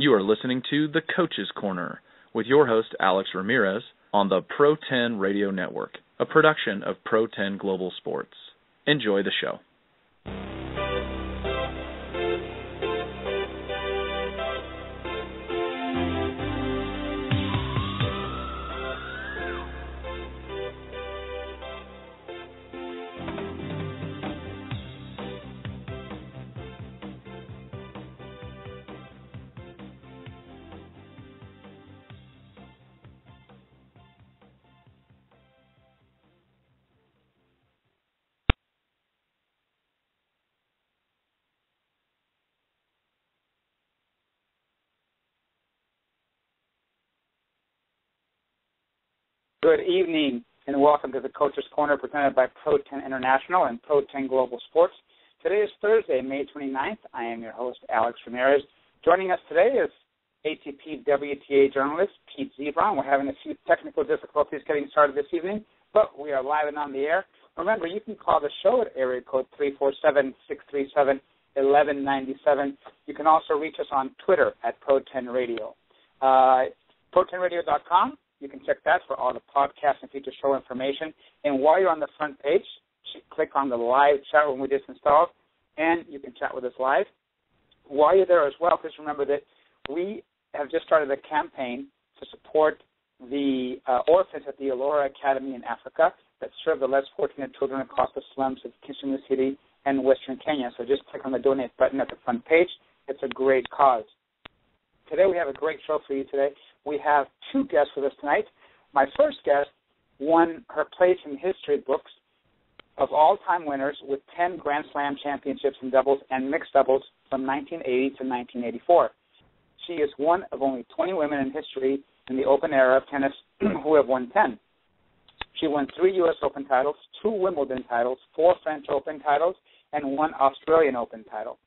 You are listening to The Coach's Corner with your host, Alex Ramirez, on the Pro 10 Radio Network, a production of Pro 10 Global Sports. Enjoy the show. Good evening, and welcome to the Coach's Corner presented by Pro 10 International and Pro 10 Global Sports. Today is Thursday, May 29th. I am your host, Alex Ramirez. Joining us today is ATP WTA journalist Pete Zebron. We're having a few technical difficulties getting started this evening, but we are live and on the air. Remember, you can call the show at area code 347-637-1197. You can also reach us on Twitter at Pro 10 Radio. Pro10radio.com. You can check that for all the podcast and feature show information. And while you're on the front page, click on the live chat room we just installed, and you can chat with us live. While you're there as well, please remember that we have just started a campaign to support the orphans at the Elora Academy in Africa that serve the less fortunate children across the slums of Kisumu City and Western Kenya. So just click on the donate button at the front page. It's a great cause. Today we have a great show for you today. We have two guests with us tonight. My first guest won her place in history books of all-time winners with 10 Grand Slam championships in doubles and mixed doubles from 1980 to 1984. She is one of only 20 women in history in the open era of tennis who have won 10. She won 3 U.S. Open titles, 2 Wimbledon titles, 4 French Open titles, and 1 Australian Open title.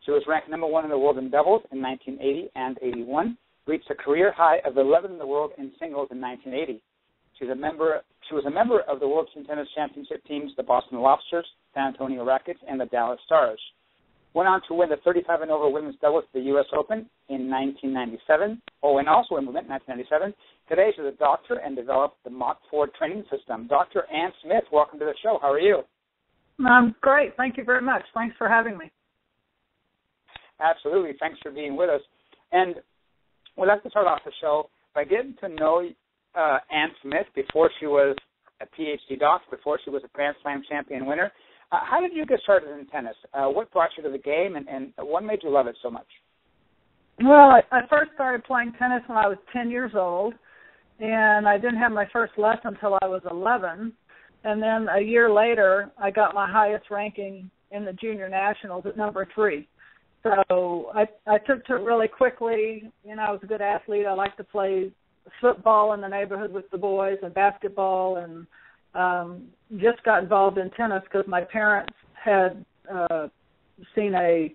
She was ranked number 1 in the world in doubles in 1980 and 81, reached a career high of 11 in the world in singles in 1980. She was a member of the World Team Tennis Championship teams, the Boston Lobsters, San Antonio Rackets, and the Dallas Stars. Went on to win the 35 and over women's doubles at the U.S. Open in 1997, and also Wimbledon in 1997. Today she's a doctor and developed the Mach 4 training system. Dr. Ann Smith, welcome to the show. How are you? I'm great. Thank you very much. Thanks for having me. Absolutely. Thanks for being with us. And we'd like to start off the show by getting to know Ann Smith before she was a PhD doctor, before she was a Grand Slam champion winner. How did you get started in tennis? What brought you to the game, and what made you love it so much? Well, I first started playing tennis when I was 10 years old, and I didn't have my first lesson until I was 11. And then a year later, I got my highest ranking in the junior nationals at number 3. So I took to it really quickly. You know, I was a good athlete. I liked to play football in the neighborhood with the boys and basketball, and just got involved in tennis because my parents had seen a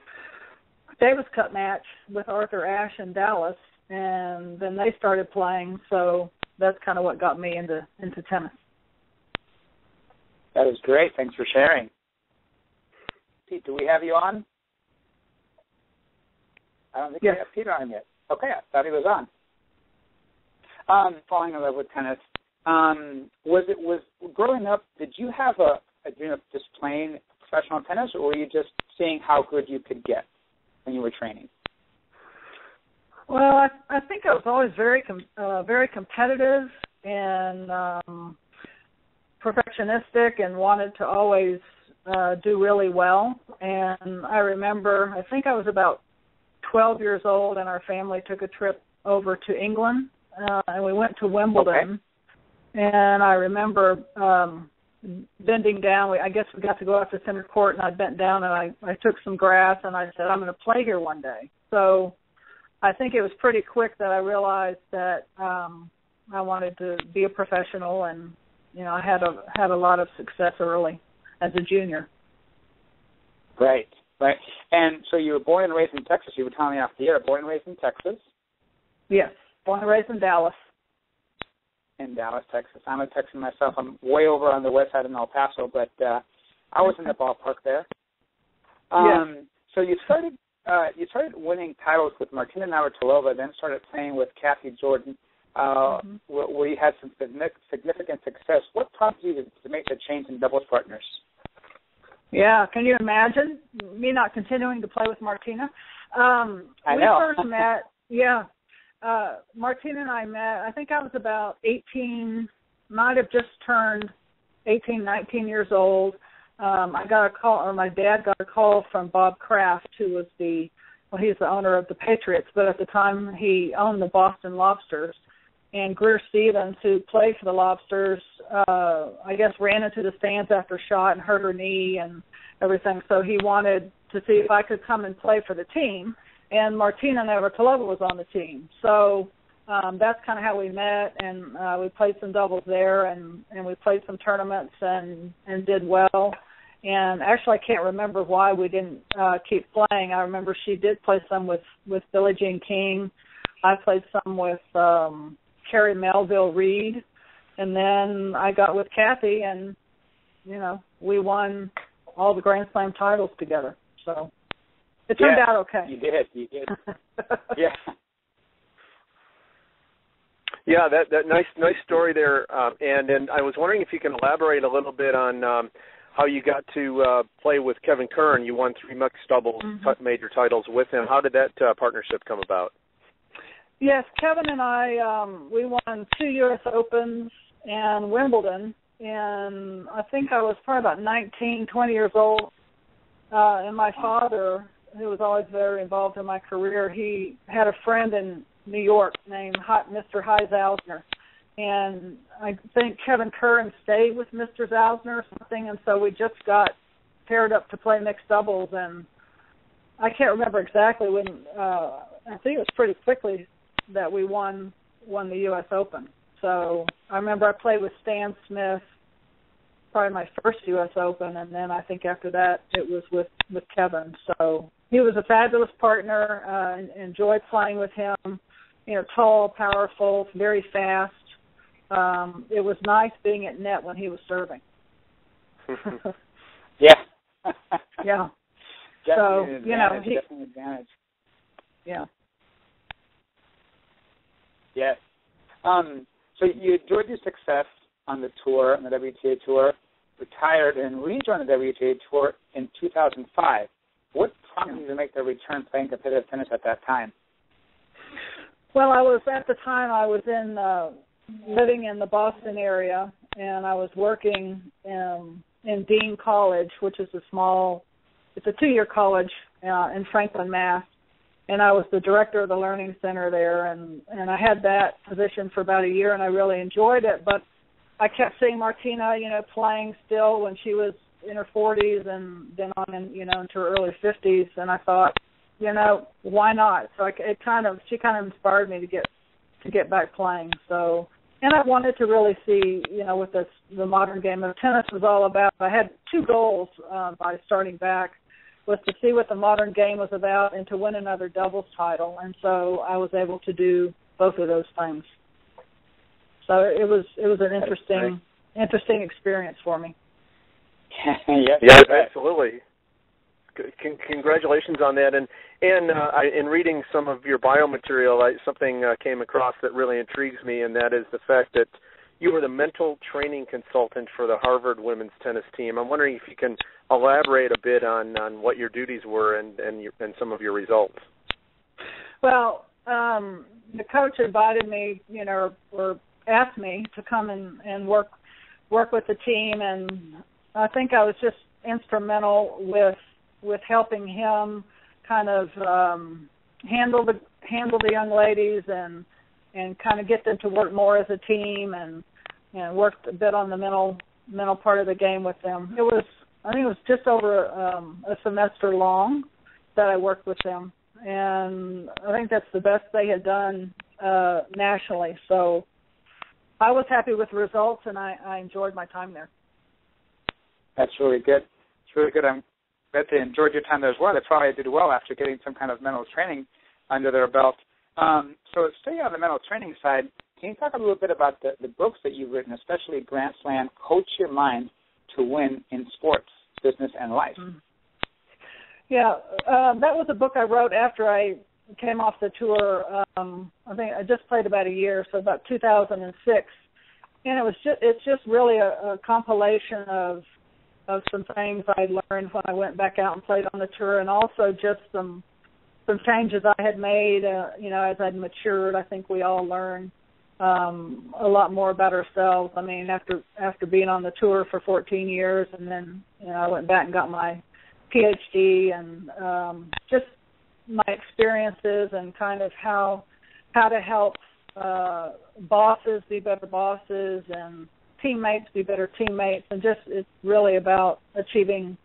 Davis Cup match with Arthur Ashe in Dallas, and then they started playing. So that's kind of what got me into tennis. That is great. Thanks for sharing. Pete, do we have you on? I don't think we have Peter on yet. Okay, I thought he was on. Falling in love with tennis. Was growing up, did you have a dream of just playing professional tennis, or were you just seeing how good you could get when you were training? Well, I think I was always very competitive and perfectionistic, and wanted to always do really well. And I remember, I think I was about 12 years old, and our family took a trip over to England, and we went to Wimbledon. Okay. And I remember bending down. I guess we got to go out to center court, and I bent down, and I took some grass, and I said, I'm going to play here one day. So I think it was pretty quick that I realized that I wanted to be a professional, and you know, I had a lot of success early as a junior. Right. And so you were born and raised in Texas. You were telling me off the air, born and raised in Texas? Yes, born and raised in Dallas. In Dallas, Texas. I'm a Texan myself. I'm way over on the west side in El Paso, but I was in the ballpark there. Yes. So you started you started winning titles with Martina Navratilova, then started playing with Kathy Jordan, where you had some significant success. What prompted you to make the change in doubles partners? Yeah, can you imagine me not continuing to play with Martina? I know. We first met, Martina and I met, I think I was about 18, might have just turned 18, 19 years old. I got a call, or my dad got a call from Bob Kraft, who was he's the owner of the Patriots, but at the time he owned the Boston Lobsters. And Greer Stevens, who played for the Lobsters, I guess ran into the stands after a shot and hurt her knee and everything. So he wanted to see if I could come and play for the team. And Martina Navratilova was on the team. So that's kind of how we met, and we played some doubles there, and we played some tournaments and did well. And actually, I can't remember why we didn't keep playing. I remember she did play some with Billie Jean King. I played some with Carrie Melville Reed, and then I got with Kathy, and we won all the Grand Slam titles together. So it turned out okay. You did. Yeah. Yeah, that nice story there, and I was wondering if you can elaborate a little bit on how you got to play with Kevin Curran. You won 3 mixed doubles major titles with him. How did that partnership come about? Yes, Kevin and I, we won 2 U.S. Opens and Wimbledon, and I think I was probably about 19, 20 years old, and my father, who was always very involved in my career, he had a friend in New York named Mr. Hy Zausner, and I think Kevin Curran stayed with Mr. Zausner or something, and so we just got paired up to play mixed doubles, and I can't remember exactly when, I think it was pretty quickly that we won the U.S. Open. So I remember I played with Stan Smith, probably my first U.S. Open, and then I think after that it was with Kevin. So he was a fabulous partner, enjoyed playing with him, tall, powerful, very fast. It was nice being at net when he was serving. Yeah. Yeah. Definitely so, definitely an advantage. Yeah. Yes. So you enjoyed your success on the tour, on the WTA tour, retired, and rejoined the WTA tour in 2005. What prompted you to make the return playing competitive tennis at that time? Well, at the time I was living in the Boston area, and I was working in Dean College, which is it's a 2-year college in Franklin, Mass. And I was the director of the Learning Center there, and I had that position for about a year, and I really enjoyed it. But I kept seeing Martina, playing still when she was in her 40s and then on into her early 50s, and I thought, why not? So she kind of inspired me to get back playing. So, and I wanted to really see, what the modern game of tennis was all about. I had 2 goals by starting back. Was to see what the modern game was about and to win another doubles title. And so I was able to do both of those things. So it was an interesting experience for me. Yeah, absolutely. Congratulations on that. And in reading some of your bio material, something came across that really intrigues me, and that is the fact that you were the mental training consultant for the Harvard women's tennis team. I'm wondering if you can elaborate a bit on what your duties were and some of your results. Well, the coach invited me, or asked me to come and work with the team, and I think I was just instrumental with helping him kind of handle the young ladies and kind of get them to work more as a team and worked a bit on the mental part of the game with them. I think it was just over a semester long that I worked with them, and I think that's the best they had done nationally. So I was happy with the results, and I enjoyed my time there. That's really good. It's really good. I bet they enjoyed your time there as well. They probably did well after getting some kind of mental training under their belt. So staying on the mental training side, can you talk a little bit about the books that you've written, especially Grand Slam, Coach Your Mind to Win in Sports, Business, and Life? Yeah, that was a book I wrote after I came off the tour. I think I just played about a year, so about 2006. And it's just really a compilation of some things I learned when I went back out and played on the tour, and also just some changes I had made, as I'd matured. I think we all learn a lot more about ourselves. I mean, after being on the tour for 14 years, and then I went back and got my PhD, and just my experiences and kind of how to help bosses be better bosses and teammates be better teammates, and just it's really about achieving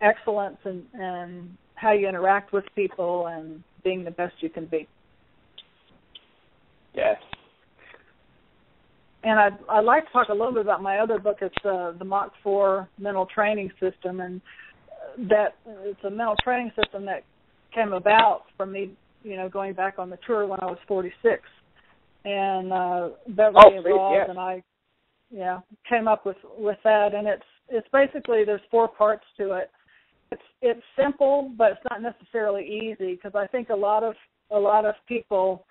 excellence and how you interact with people and being the best you can be. Yes. And I'd like to talk a little bit about my other book. It's the Mach 4 mental training system, and that it's a mental training system that came about from me, going back on the tour when I was 46. And Beverly involved, yes. and I came up with that. And it's basically, there's 4 parts to it. It's simple, but it's not necessarily easy, because I think a lot of people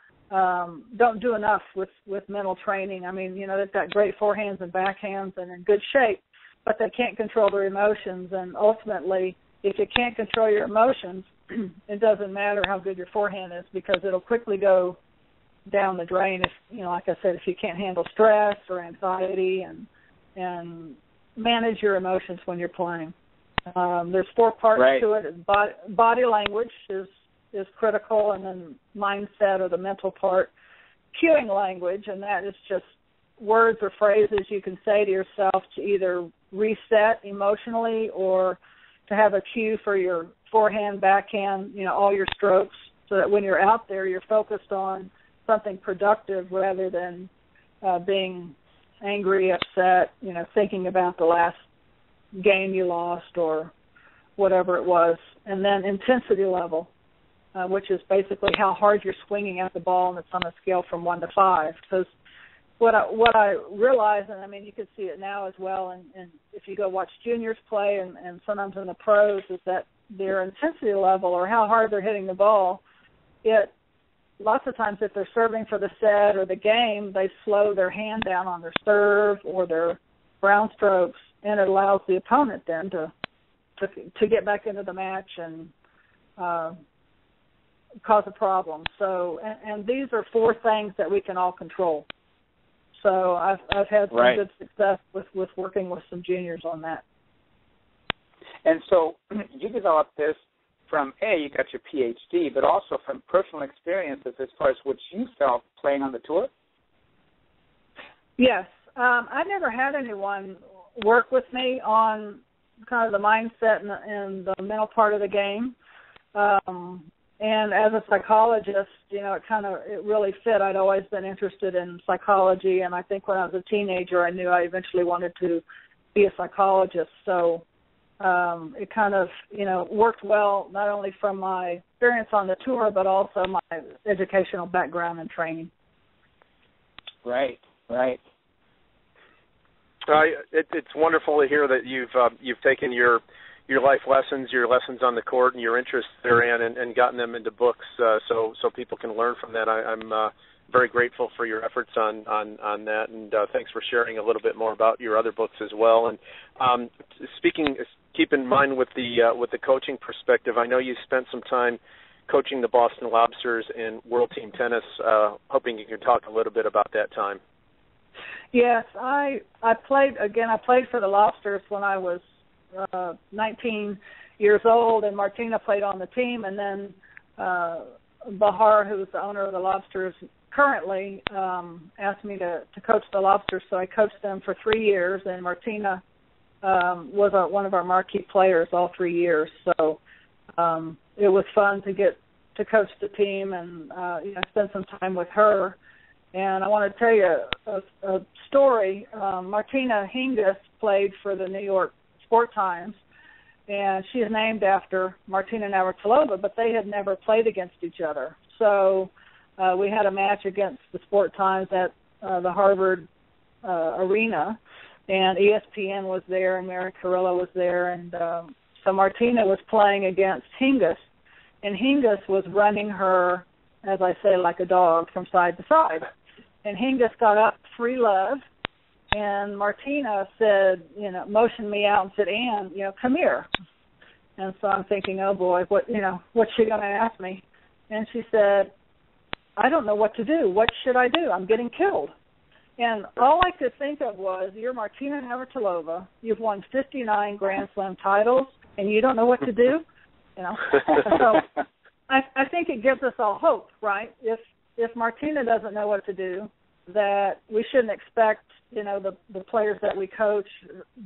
don't do enough with mental training. I mean, they've got great forehands and backhands and in good shape, but they can't control their emotions. And ultimately, if you can't control your emotions, it doesn't matter how good your forehand is, because it'll quickly go down the drain if, like I said, if you can't handle stress or anxiety and manage your emotions when you're playing. There's 4 parts to it. Body language is critical, and then mindset, or the mental part. Cueing language, and that is just words or phrases you can say to yourself to either reset emotionally or to have a cue for your forehand, backhand, all your strokes, so that when you're out there, you're focused on something productive rather than being angry, upset, thinking about the last game you lost or whatever it was. And then intensity level, which is basically how hard you're swinging at the ball, and it's on a scale from 1 to 5. Because what I realize, and I mean, you can see it now as well, and if you go watch juniors play and sometimes in the pros, is that their intensity level, or how hard they're hitting the ball, lots of times if they're serving for the set or the game, they slow their hand down on their serve or their ground strokes, and it allows the opponent then to get back into the match and cause a problem. So, and these are 4 things that we can all control. So I've had some good success with working with some juniors on that. And so you developed this from, you got your PhD, but also from personal experiences as far as what you felt playing on the tour? Yes. I never had anyone work with me on kind of the mindset and the mental part of the game. And as a psychologist, it really fit. I'd always been interested in psychology, and I think when I was a teenager, I knew I eventually wanted to be a psychologist. So it kind of, worked well, not only from my experience on the tour, but also my educational background and training. Right. It's wonderful to hear that you've taken your life lessons, your lessons on the court, and your interests therein, and gotten them into books, so people can learn from that. I'm very grateful for your efforts on that, and thanks for sharing a little bit more about your other books as well. And keep in mind with the coaching perspective, I know you spent some time coaching the Boston Lobsters in World Team Tennis. Hoping you can talk a little bit about that time. Yes, I played for the Lobsters when I was 19 years old, and Martina played on the team, and then Bahar, who's the owner of the Lobsters currently, asked me to coach the Lobsters, so I coached them for 3 years, and Martina was one of our marquee players all 3 years, so it was fun to get to coach the team and spend some time with her. And I want to tell you a story. Martina Hingis played for the New York Sport Times, and she is named after Martina Navratilova, but they had never played against each other. So we had a match against the Sport Times at the Harvard Arena, and ESPN was there, and Mary Carrillo was there, and So Martina was playing against Hingis, and Hingis was running her, as I say, like a dog from side to side. And Hingis got up 3-love, and Martina said, motioned me out and said, Ann, come here. And so I'm thinking, oh boy, what's she going to ask me? And she said, I don't know what to do. What should I do? I'm getting killed. And all I could think of was, you're Martina Navratilova. You've won 59 Grand Slam titles, and you don't know what to do? So I think it gives us all hope, right? If Martina doesn't know what to do, that we shouldn't expect, the players that we coach,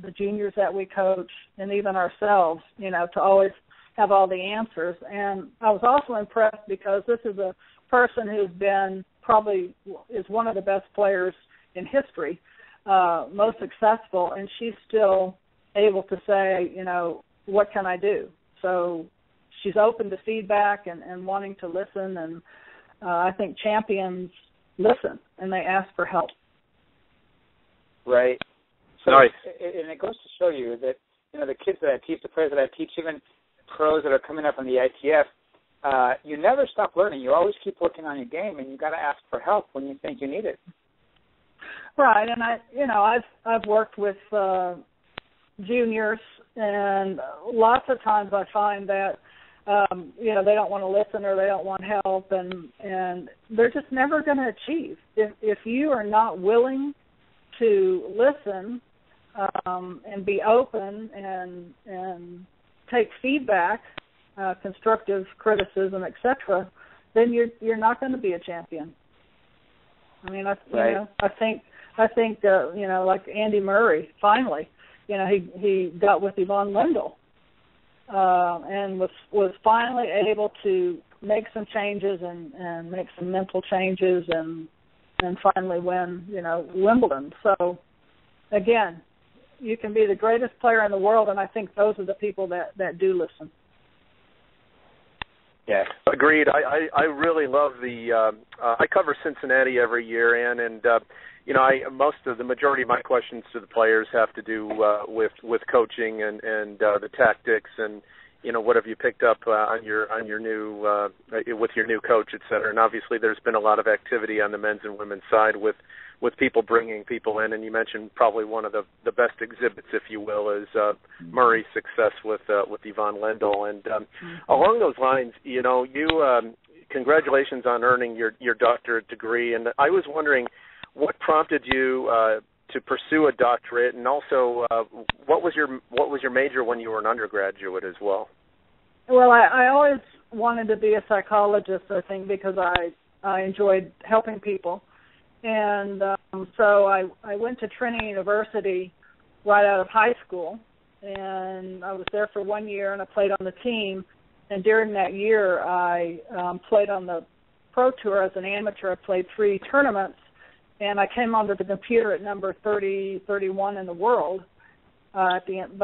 the juniors that we coach, and even ourselves, to always have all the answers. And I was also impressed because this is a person who's been is one of the best players in history, most successful, and she's still able to say, what can I do? So she's open to feedback and wanting to listen, and I think champions listen and they ask for help. Right. So, nice. And it goes to show you that, the kids that I teach, the players that I teach, even pros that are coming up on the ITF, you never stop learning. You always keep working on your game, and you got to ask for help when you think you need it. Right, and I've worked with juniors, and lots of times I find that they don't want to listen or they don't want help, and they're just never going to achieve if you are not willing to listen and be open and take feedback, constructive criticism, etc. Then you're not going to be a champion. I mean, I think like Andy Murray finally, he got with Yvonne Lendl and was finally able to make some changes and make some mental changes and finally win, Wimbledon. So again, you can be the greatest player in the world, and I think those are the people that do listen. Yeah, agreed. I really love I cover Cincinnati every year, Ann, and the majority of my questions to the players have to do with coaching and the tactics and what have you picked up on your new with your new coach, et cetera. And obviously there's been a lot of activity on the men's and women's side with people bringing people in, and you mentioned probably one of the best exhibits, if you will, is Murray's success with Yvonne Lendl. And along those lines, you congratulations on earning your doctorate degree. And I was wondering, what prompted you to pursue a doctorate, and also what was your major when you were an undergraduate as well? Well, I always wanted to be a psychologist, I think, because I enjoyed helping people. And so I went to Trinity University right out of high school, and I was there for 1 year, and I played on the team. And during that year, I played on the Pro Tour as an amateur. I played 3 tournaments, and I came onto the computer at number 31 in the world by the end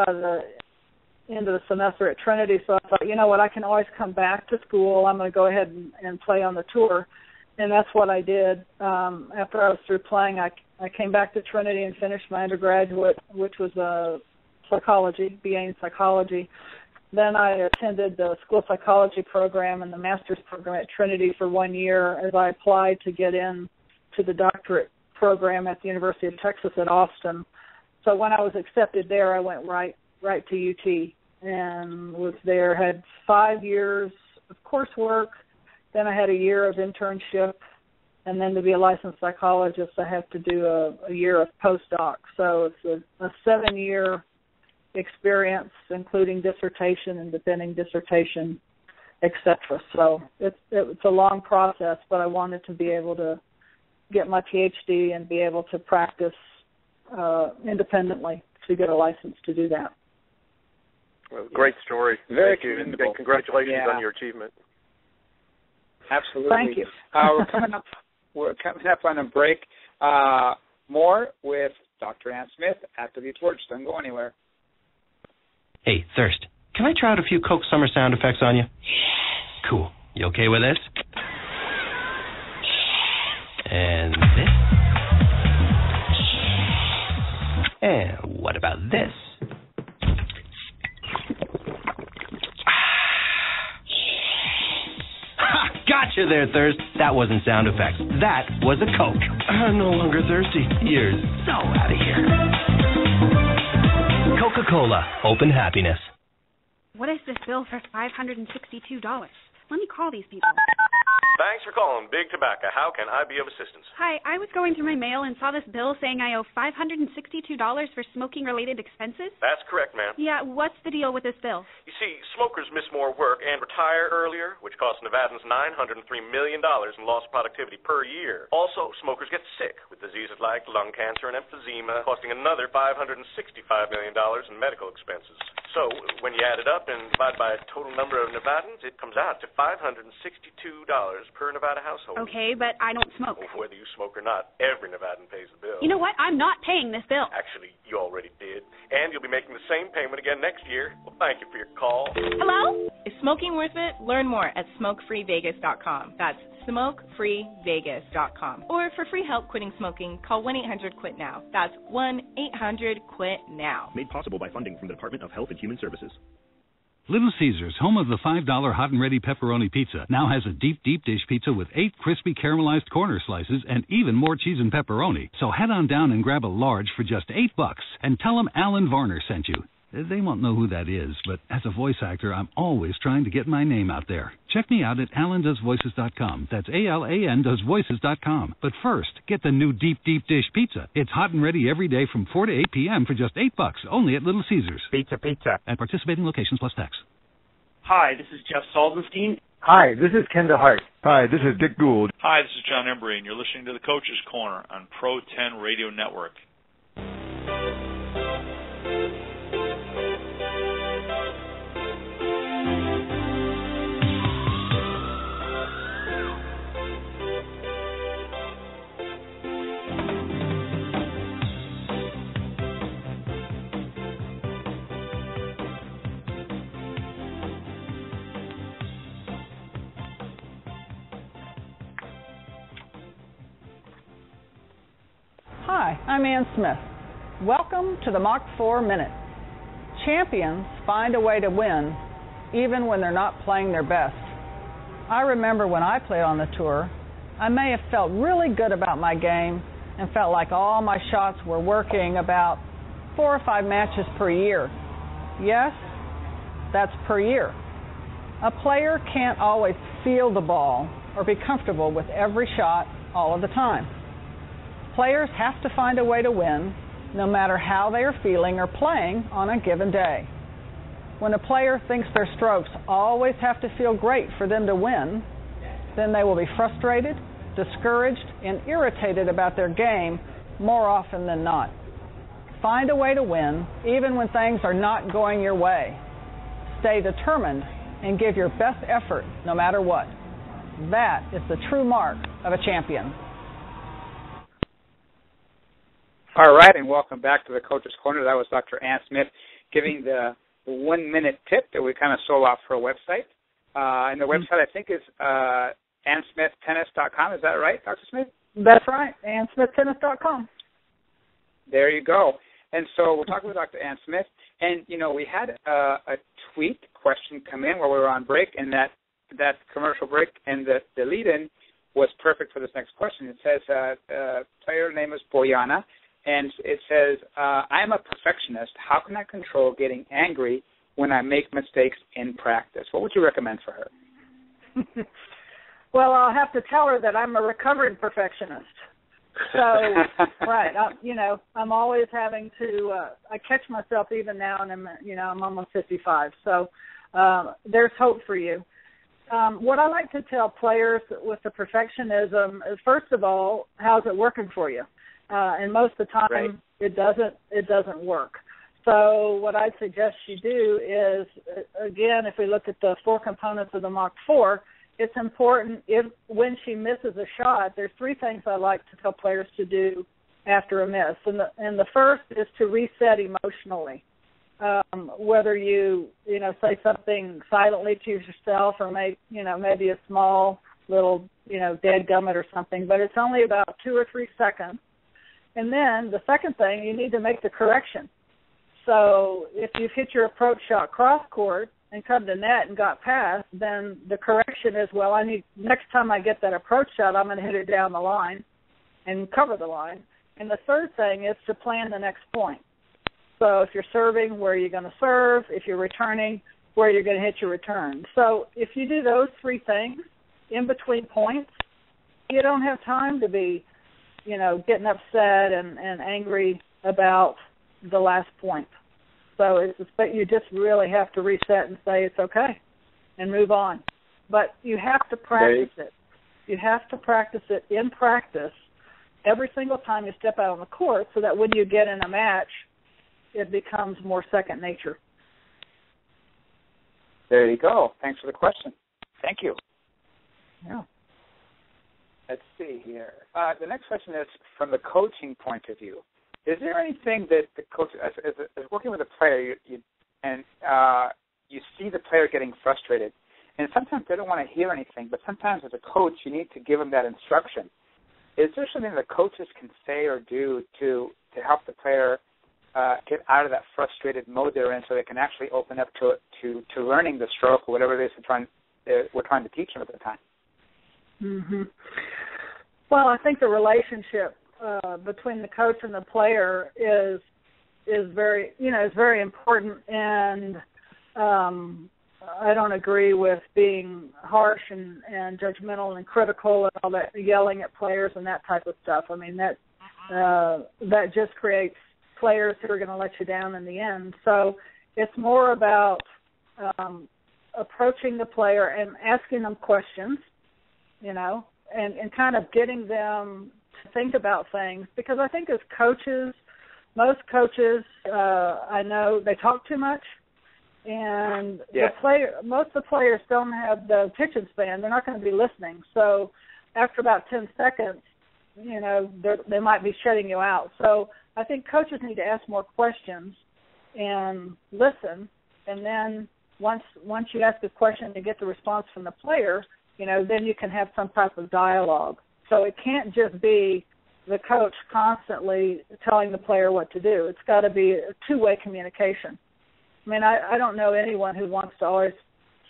of the semester at Trinity. So I thought, you know what, I can always come back to school. I'm going to go ahead and play on the tour. And that's what I did. After I was through playing, I came back to Trinity and finished my undergraduate, which was psychology, BA in psychology. Then I attended the school psychology program and the master's program at Trinity for 1 year as I applied to get in to the doctorate program at the University of Texas at Austin. So when I was accepted there, I went right to UT and was there, had 5 years of coursework. Then I had a year of internship, and then to be a licensed psychologist, I have to do a year of postdoc. So it's a 7-year experience, including dissertation and defending dissertation, etc. So it's a long process, but I wanted to be able to get my PhD and be able to practice independently to get a license to do that. Well, great story. Very Thank you. commendable. And congratulations on your achievement. Absolutely. Thank you. We're coming up on a break. More with Dr. Ann Smith after these words. Don't go anywhere. Hey, Thirst, can I try out a few Coke Summer sound effects on you? Cool. You okay with this? And this? And what about this? Here there, Thirst. That wasn't sound effects. That was a Coke. I'm no longer thirsty. You're so out of here. Coca-Cola. Open happiness. What is this bill for $562? Let me call these people. Thanks for calling Big Tobacco. How can I be of assistance? Hi, I was going through my mail and saw this bill saying I owe $562 for smoking-related expenses. That's correct, ma'am. Yeah, what's the deal with this bill? You see, smokers miss more work and retire earlier, which costs Nevadans $903 million in lost productivity per year. Also, smokers get sick with diseases like lung cancer and emphysema, costing another $565 million in medical expenses. So, when you add it up and divide by a total number of Nevadans, it comes out to $562 per Nevada household. Okay, but I don't smoke. Well, whether you smoke or not, every Nevadan pays the bill. You know what? I'm not paying this bill. Actually, you already did. And you'll be making the same payment again next year. Well, thank you for your call. Hello? Is smoking worth it? Learn more at smokefreevegas.com. That's smokefreevegas.com. Or for free help quitting smoking, call 1-800-QUIT-NOW. That's 1-800-QUIT-NOW. Made possible by funding from the Department of Health and Human Services. Little Caesars, home of the $5 hot and ready pepperoni pizza, now has a deep dish pizza with 8 crispy caramelized corner slices and even more cheese and pepperoni. So head on down and grab a large for just $8 and tell them Alan Varner sent you. They won't know who that is, but as a voice actor, I'm always trying to get my name out there. Check me out at alandoesvoices.com. That's ALAN doesvoices.com. But first, get the new deep dish pizza. It's hot and ready every day from 4 to 8 p.m. for just $8, only at Little Caesars. Pizza. At participating locations plus tax. Hi, this is Jeff Salzenstein. Hi, this is Kendall Hart. Hi, this is Dick Gould. Hi, this is John Embry, and you're listening to the Coach's Corner on Pro 10 Radio Network. Hi, I'm Ann Smith. Welcome to the Mach 4 Minute. Champions find a way to win even when they're not playing their best. I remember when I played on the tour, I may have felt really good about my game and felt like all my shots were working about 4 or 5 matches per year. Yes, that's per year. A player can't always feel the ball or be comfortable with every shot all of the time. Players have to find a way to win, no matter how they are feeling or playing on a given day. When a player thinks their strokes always have to feel great for them to win, then they will be frustrated, discouraged, and irritated about their game more often than not. Find a way to win, even when things are not going your way. Stay determined and give your best effort no matter what. That is the true mark of a champion. All right, and welcome back to the Coach's Corner. That was Dr. Ann Smith giving the 1-minute tip that we kind of sold off her website. And the website, I think, is AnnSmithTennis.com. Is that right, Dr. Smith? That's right, AnnSmithTennis.com. There you go. And so we're talking with Dr. Ann Smith. And, you know, we had a tweet question come in while we were on break, and that commercial break and the lead-in was perfect for this next question. It says, player name is Boyana. And it says, I'm a perfectionist. How can I control getting angry when I make mistakes in practice? What would you recommend for her? Well, I'll have to tell her that I'm a recovering perfectionist. So, right, I'm always having to, I catch myself even now, and I'm almost 55. So there's hope for you. What I like to tell players with the perfectionism is, first of all, how's it working for you? And most of the time, right, it doesn't work. So what I'd suggest you do is, again, if we look at the 4 components of the Mach 4, it's important when she misses a shot, there's 3 things I like to tell players to do after a miss. And the first is to reset emotionally. Whether you say something silently to yourself or maybe a small little dadgummit or something, but it's only about 2 or 3 seconds. And then the second thing, you need to make the correction. So if you've hit your approach shot cross court and come to net and got past, then the correction is, well, next time I get that approach shot, I'm going to hit it down the line and cover the line. And the third thing is to plan the next point. So if you're serving, where are you going to serve? If you're returning, where you're going to hit your return. So if you do those three things in between points, you don't have time to be, getting upset and angry about the last point. So but you just really have to reset and say it's okay and move on. But you have to practice it. You have to practice it in practice every single time you step out on the court, so that when you get in a match, it becomes more second nature. There you go. Thanks for the question. Thank you. Yeah. Let's see here. The next question is from the coaching point of view. Is there anything that the coach, as working with a player, you see the player getting frustrated, and sometimes they don't want to hear anything, but sometimes as a coach you need to give them that instruction. Is there something that coaches can say or do to help the player get out of that frustrated mode they're in, so they can actually open up to learning the stroke or whatever it is we're trying to teach them at the time? Mm-hmm. Well, I think the relationship between the coach and the player is very important, and I don't agree with being harsh and judgmental and critical and all that, yelling at players and that type of stuff. I mean, that just creates players who are going to let you down in the end. So it's more about approaching the player and asking them questions, and kind of getting them to think about things. Because I think as coaches, most coaches, I know they talk too much, and most of the players don't have the attention span. They're not going to be listening. So after about 10 seconds, they might be shutting you out. So I think coaches need to ask more questions and listen, and then once you ask a question and get the response from the player, then you can have some type of dialogue. So it can't just be the coach constantly telling the player what to do. It's got to be a two-way communication. I mean, I don't know anyone who wants to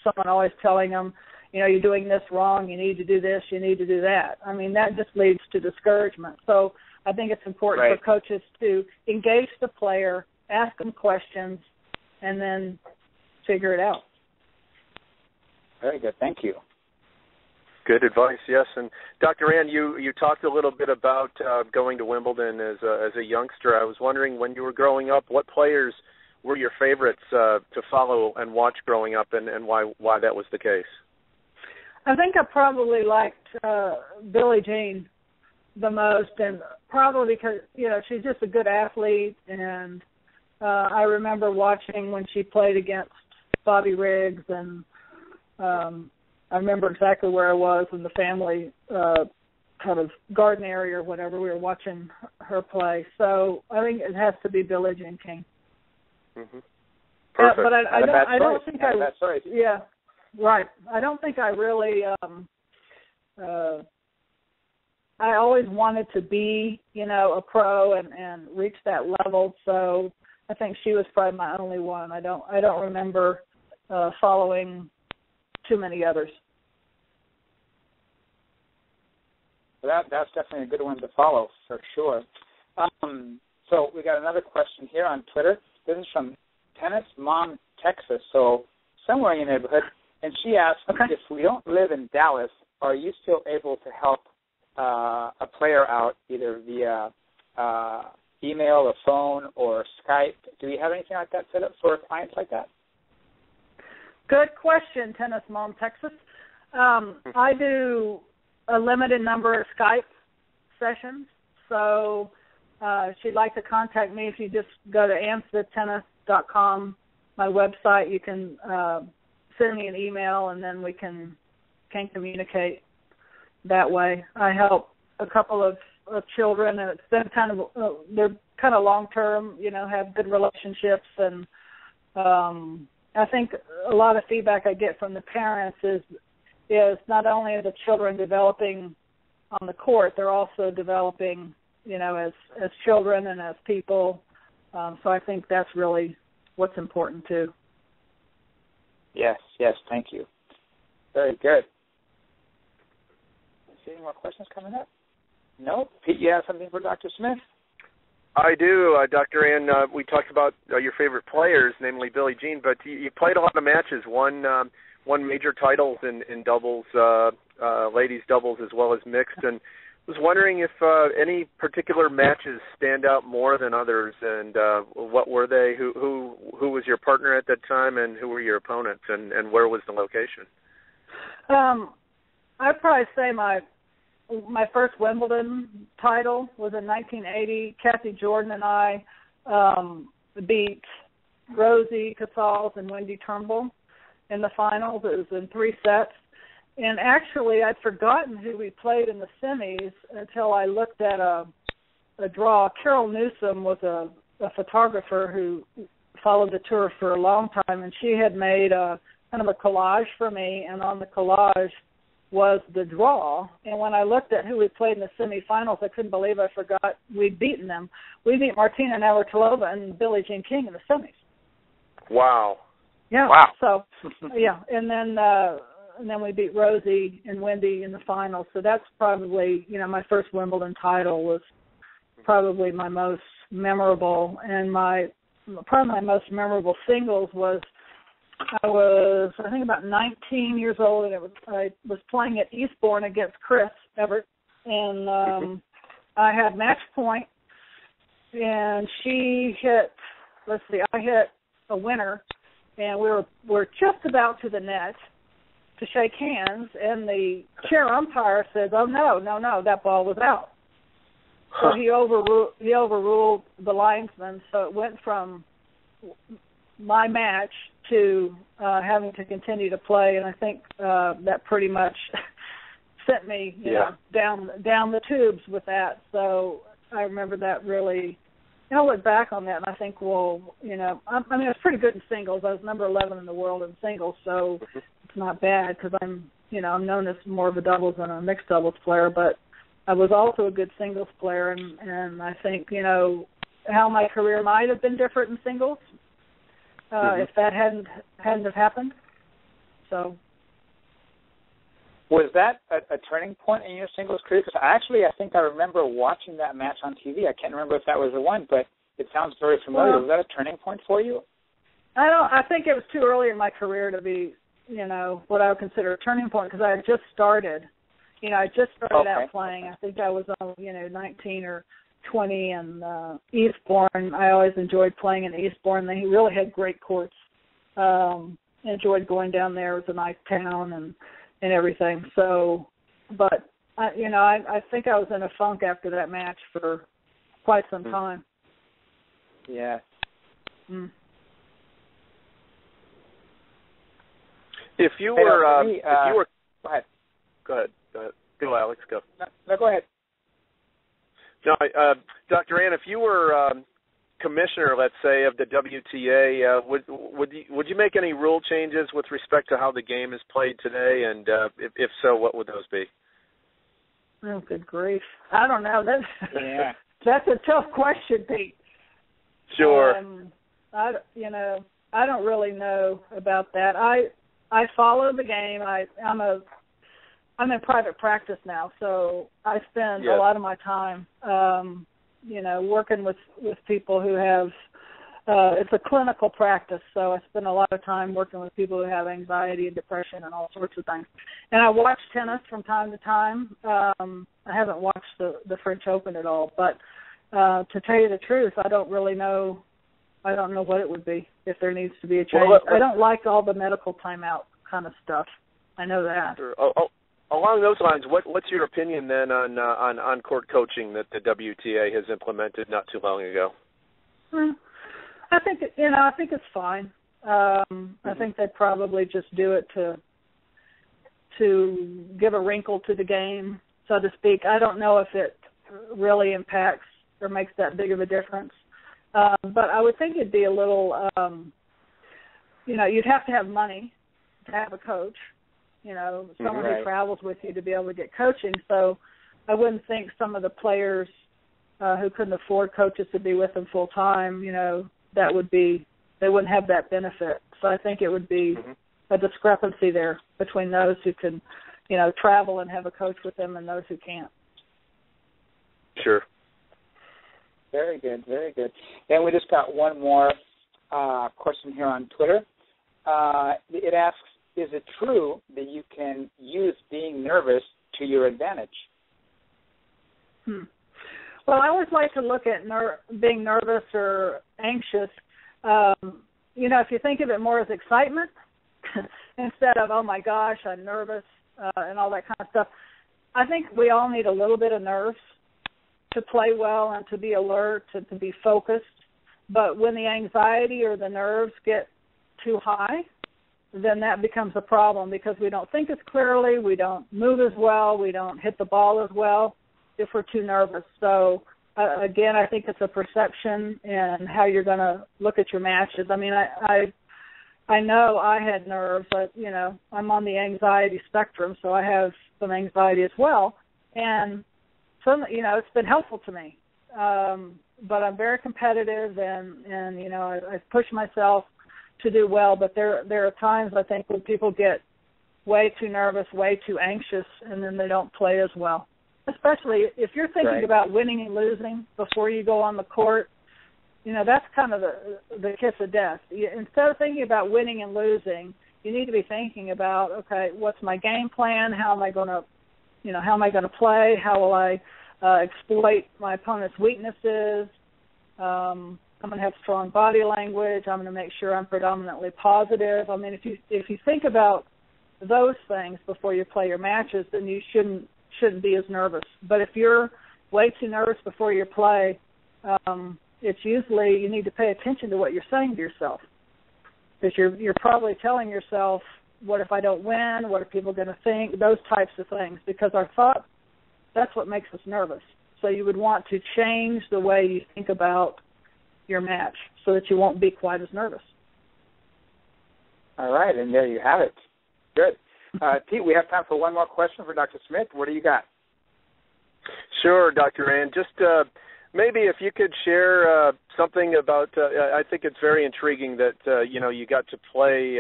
someone always telling them, you're doing this wrong, you need to do this, you need to do that. I mean, that just leads to discouragement. So I think it's important for coaches to engage the player, ask them questions, and then figure it out. Very good. Thank you. Good advice, yes. And Dr. Ann, you talked a little bit about going to Wimbledon as a youngster. I was wondering, when you were growing up, what players were your favorites to follow and watch growing up, and why that was the case? I think I probably liked Billie Jean the most, and probably because, she's just a good athlete, and I remember watching when she played against Bobby Riggs, and I remember exactly where I was in the family kind of garden area or whatever. We were watching her play. So I think it has to be Billie Jean King. Mm-hmm. Perfect. But I don't think yeah, right. I don't think I really. I always wanted to be, a pro and reach that level. So I think she was probably my only one. I don't remember following too many others. That's definitely a good one to follow for sure. So we got another question here on Twitter. This is from Tennis Mom, Texas, so somewhere in your neighborhood. And she asked, if we don't live in Dallas, are you still able to help a player out either via email or phone or Skype? Do we have anything like that set up for clients like that? Good question, Tennis Mom, Texas. I do a limited number of Skype sessions, so if you'd like to contact me, if you just go to answertennis.com, my website, you can send me an email, and then we can communicate that way. I help a couple of children, and it's been they're kind of long-term, have good relationships, and I think a lot of feedback I get from the parents is not only are the children developing on the court, they're also developing, as children and as people. So I think that's really what's important too. Yes, thank you. Very good. See any more questions coming up? No? Pete, you have something for Dr. Smith? I do, Dr. Ann. We talked about your favorite players, namely Billie Jean, but you played a lot of matches, won major titles in doubles, ladies doubles as well as mixed, and was wondering if any particular matches stand out more than others, and what were they? Who was your partner at that time, and who were your opponents, and where was the location? I'd probably say my first Wimbledon title was in 1980. Kathy Jordan and I beat Rosie Casals and Wendy Turnbull in the finals. It was in 3 sets. And actually, I'd forgotten who we played in the semis until I looked at a draw. Carol Newsom was a photographer who followed the tour for a long time, and she had made a kind of a collage for me, and on the collage was the draw. And when I looked at who we played in the semifinals, I couldn't believe I forgot we'd beaten them. We beat Martina Navratilova and Billie Jean King in the semis. Wow. Yeah. Wow. So, yeah, and then we beat Rosie and Wendy in the finals. So that's probably, my first Wimbledon title was probably my most memorable. And probably my most memorable singles was I think about 19 years old, and I was playing at Eastbourne against Chris Everett, and I had match point, and she hit. I hit a winner, and we're just about to the net to shake hands, and the chair umpire says, "Oh no, that ball was out." So he overruled the linesman. So it went from my match to having to continue to play, and I think that pretty much sent me down the tubes with that. So I remember that really. I look back on that and I think, I was pretty good in singles. I was number 11 in the world in singles, so it's not bad because I'm known as more of a doubles than a mixed doubles player. But I was also a good singles player, and I think how my career might have been different in singles. If that hadn't have happened. So, was that a turning point in your singles career? Because I think I remember watching that match on TV. I can't remember if that was the one, but it sounds very familiar. Was that a turning point for you? I think it was too early in my career to be, what I would consider a turning point because I had just started. I just started out playing. I think I was on, 19 or 20, and Eastbourne. I always enjoyed playing in Eastbourne. They really had great courts. Enjoyed going down there. It was a nice town and everything. So, but I think I was in a funk after that match for quite some time. Yeah. Mm. If you were, go ahead. Go ahead. Go, Alex. Go. No, go ahead. No, Dr. Ann, if you were commissioner, let's say, of the WTA, would you make any rule changes with respect to how the game is played today? And if so, what would those be? Oh, good grief! I don't know. That's a tough question, Pete. Sure. I don't really know about that. I follow the game. I'm in private practice now, so I spend a lot of my time, working with people who have, it's a clinical practice, so I spend a lot of time working with people who have anxiety and depression and all sorts of things. And I watch tennis from time to time. I haven't watched the French Open at all, but to tell you the truth, I don't really know. I don't know what it would be if there needs to be a change. I don't like all the medical timeout kind of stuff. I know that. Sure. Along those lines, what's your opinion then on court coaching that the WTA has implemented not too long ago? I think it's fine. I think they probably just do it to give a wrinkle to the game, so to speak. I don't know if it really impacts or makes that big of a difference. But I would think it'd be a little, you'd have to have money to have a coach. Someone who travels with you to be able to get coaching. So I wouldn't think some of the players who couldn't afford coaches to be with them full time, they wouldn't have that benefit. So I think it would be a discrepancy there between those who can, travel and have a coach with them and those who can't. Sure. Very good, very good. Then we just got one more question here on Twitter. It asks, is it true that you can use being nervous to your advantage? Well, I always like to look at being nervous or anxious. If you think of it more as excitement instead of, oh, my gosh, I'm nervous and all that kind of stuff. I think we all need a little bit of nerves to play well and to be alert, to be focused. But when the anxiety or the nerves get too high, then that becomes a problem because we don't think as clearly, we don't move as well, we don't hit the ball as well if we're too nervous. So, again, I think it's a perception and how you're going to look at your matches. I mean, I know I had nerves, but, I'm on the anxiety spectrum, so I have some anxiety as well. And, it's been helpful to me. But I'm very competitive and I push myself to do well, but there are times I think when people get way too nervous, way too anxious, and then they don't play as well. Especially if you're thinking about winning and losing before you go on the court, that's kind of the kiss of death. Instead of thinking about winning and losing, you need to be thinking about, okay, what's my game plan? How am I going to play? How will I exploit my opponent's weaknesses? I'm going to have strong body language. I'm going to make sure I'm predominantly positive. I mean, if you think about those things before you play your matches, then you shouldn't be as nervous. But if you're way too nervous before you play, it's usually you need to pay attention to what you're saying to yourself, because you're probably telling yourself, what if I don't win? What are people going to think? Those types of things, because our thought, that's what makes us nervous. So you would want to change the way you think about your match so that you won't be quite as nervous. All right, and there you have it. Good. Pete, we have time for one more question for Dr. Smith. What do you got? Sure, Dr. Rand. Just maybe if you could share something about, I think it's very intriguing that, you got to play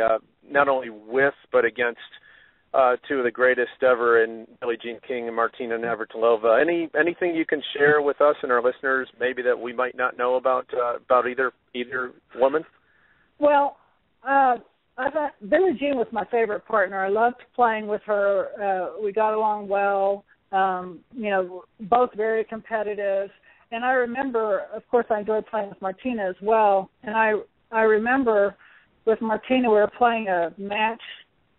not only with but against two of the greatest ever in Billie Jean King and Martina Navratilova. Anything you can share with us and our listeners maybe that we might not know about either woman? Well, I thought Billie Jean was my favorite partner. I loved playing with her. We got along well. Both very competitive. And I remember, of course, I enjoyed playing with Martina as well. And I remember with Martina, we were playing a match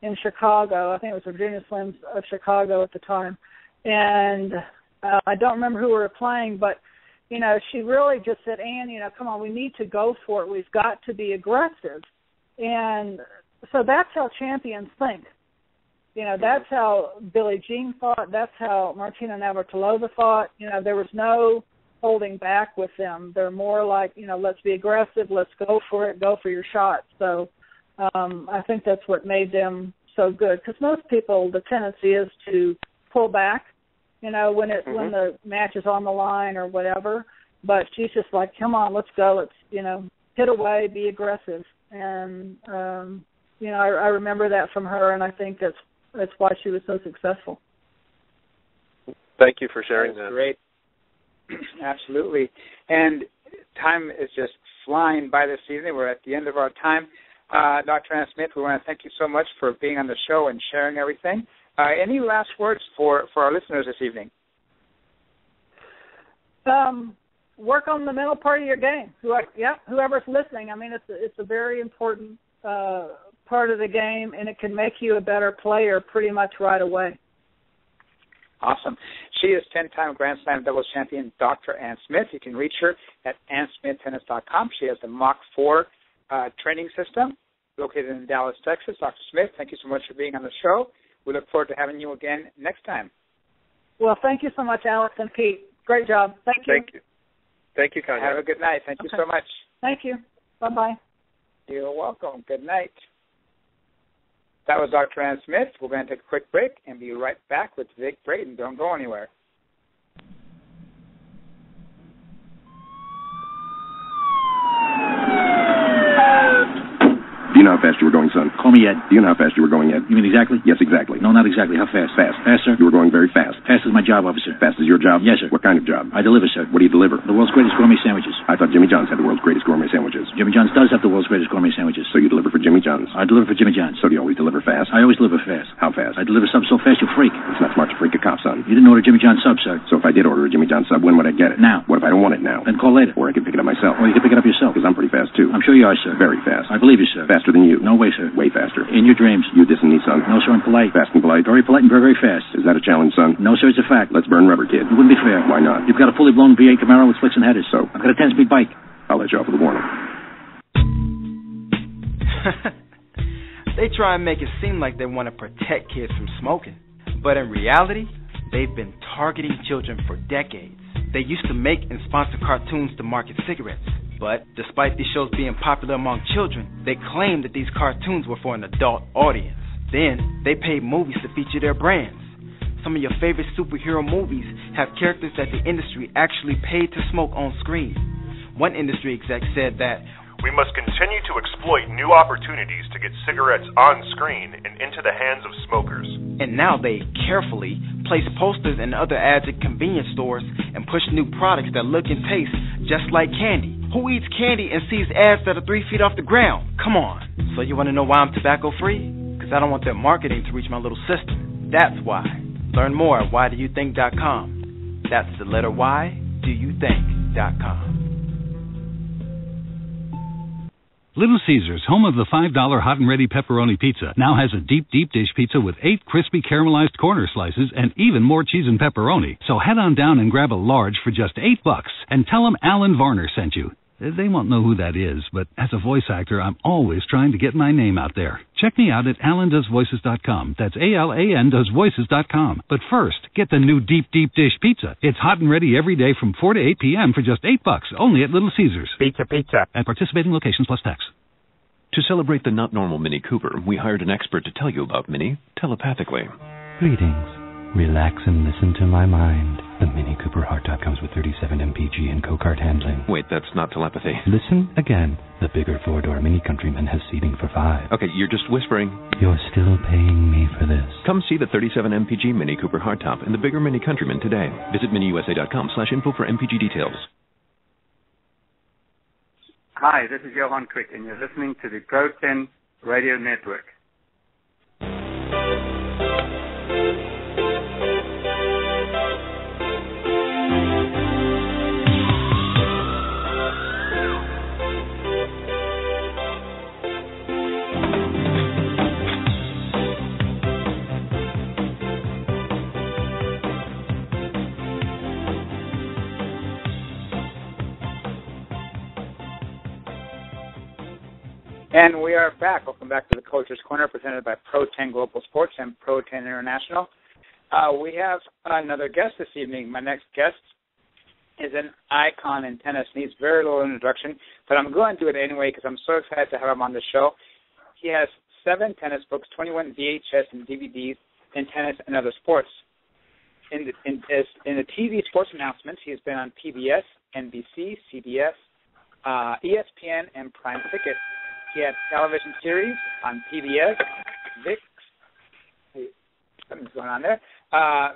in Chicago. I think it was Virginia Slims of Chicago at the time. And I don't remember who we were playing, but, she really just said, Ann, come on, we need to go for it. We've got to be aggressive. And so that's how champions think. That's how Billie Jean thought. That's how Martina Navratilova thought. There was no holding back with them. They're more like, let's be aggressive. Let's go for it. Go for your shot. So I think that's what made them so good. Because most people, the tendency is to pull back, when the match is on the line or whatever. But she's just like, come on, let's go. Let's, hit away, be aggressive. And, I remember that from her, and I think that's why she was so successful. Thank you for sharing that. Great. Absolutely. And time is just flying by this evening. We're at the end of our time. Dr. Ann Smith, we want to thank you so much for being on the show and sharing everything. Any last words for our listeners this evening? Work on the mental part of your game. Whoever's listening. I mean, it's a very important part of the game, and it can make you a better player pretty much right away. Awesome. She is 10-time Grand Slam doubles champion Dr. Ann Smith. You can reach her at AnnSmithTennis.com. She has the Mach 4 training system located in Dallas, Texas. Dr. Smith, thank you so much for being on the show. We look forward to having you again next time. Well, thank you so much, Alex and Pete. Great job. Thank you. Thank you. Thank you, Conrad. Have a good night. Thank you so much. Thank you. Bye-bye. You're welcome. Good night. That was Dr. Ann Smith. We're going to take a quick break and be right back with Vic Braden. Don't go anywhere. know how fast you were going, son? Call me Ed. Do you know how fast you were going, Ed? You mean exactly? Yes, exactly. No, not exactly. How fast? Fast. Fast, sir? You were going very fast. Fast is my job, officer. Fast is your job? Yes, sir. What kind of job? I deliver, sir. What do you deliver? The world's greatest gourmet sandwiches. I thought Jimmy John's had the world's greatest gourmet sandwiches. Jimmy John's does have the world's greatest gourmet sandwiches. So you deliver for Jimmy John's? I deliver for Jimmy John's. So do you always deliver fast? I always deliver fast. How fast? I deliver subs so fast you'll freak. It's not smart to freak a cop, son. You didn't order Jimmy John's sub, sir. So if I did order a Jimmy John's sub, when would I get it? Now. What if I don't want it now? Then call later. Or I could pick it up myself. Or you can pick it up yourself. Because I'm pretty fast, too. I'm sure you are, sir. Very fast. I believe you, sir. Faster than you. No way, sir. Way faster. In your dreams. You dissing me, son? No, sir, I'm polite. Fast and polite? Very polite and very, very fast. Is that a challenge, son? No, sir, it's a fact. Let's burn rubber, kid. It wouldn't be fair. Why not? You've got a fully blown V8 Camaro with slicks and headers. So? I've got a 10-speed bike. I'll let you off with a warning. They try and make it seem like they want to protect kids from smoking. But in reality, they've been targeting children for decades. They used to make and sponsor cartoons to market cigarettes. But despite these shows being popular among children, they claimed that these cartoons were for an adult audience. Then, they paid movies to feature their brands. Some of your favorite superhero movies have characters that the industry actually paid to smoke on screen. One industry exec said that, "We must continue to exploit new opportunities to get cigarettes on screen and into the hands of smokers." And now they carefully place posters and other ads at convenience stores and push new products that look and taste just like candy. Who eats candy and sees ads that are 3 feet off the ground? Come on. So you want to know why I'm tobacco free? Because I don't want their marketing to reach my little system. That's why. Learn more at whydoyouthink.com. That's the letter Y, doyouthink.com. Little Caesars, home of the $5 hot and ready pepperoni pizza, now has a deep, deep dish pizza with 8 crispy caramelized corner slices and even more cheese and pepperoni. So head on down and grab a large for just $8 and tell them Alan Varner sent you. They won't know who that is, but as a voice actor, I'm always trying to get my name out there. Check me out at alandoesvoices.com. That's ALAN doesvoices.com. But first, get the new deep, deep dish pizza. It's hot and ready every day from 4 to 8 p.m. for just $8, only at Little Caesars. Pizza, pizza. At participating locations plus tax. To celebrate the not normal Mini Cooper, we hired an expert to tell you about Mini telepathically. Greetings. Relax and listen to my mind. The Mini Cooper hardtop comes with 37 mpg and go-kart handling. Wait, that's not telepathy. Listen again. The bigger 4-door Mini Countryman has seating for 5. Okay, you're just whispering. You're still paying me for this. Come see the 37 mpg Mini Cooper hardtop and the bigger Mini Countryman today. Visit miniusa.com/info for MPG details. Hi, this is Johan Crick, and you're listening to the Pro 10 Radio Network. And we are back. Welcome back to the Coach's Corner, presented by Pro 10 Global Sports and Pro 10 International. We have another guest this evening. My next guest is an icon in tennis. Needs very little introduction, but I'm going to do it anyway because I'm so excited to have him on the show. He has 7 tennis books, 21 VHS and DVDs in tennis and other sports. In the TV sports announcements, he has been on PBS, NBC, CBS, ESPN, and Prime Ticket. He had television series on PBS, VIX, something's going on there,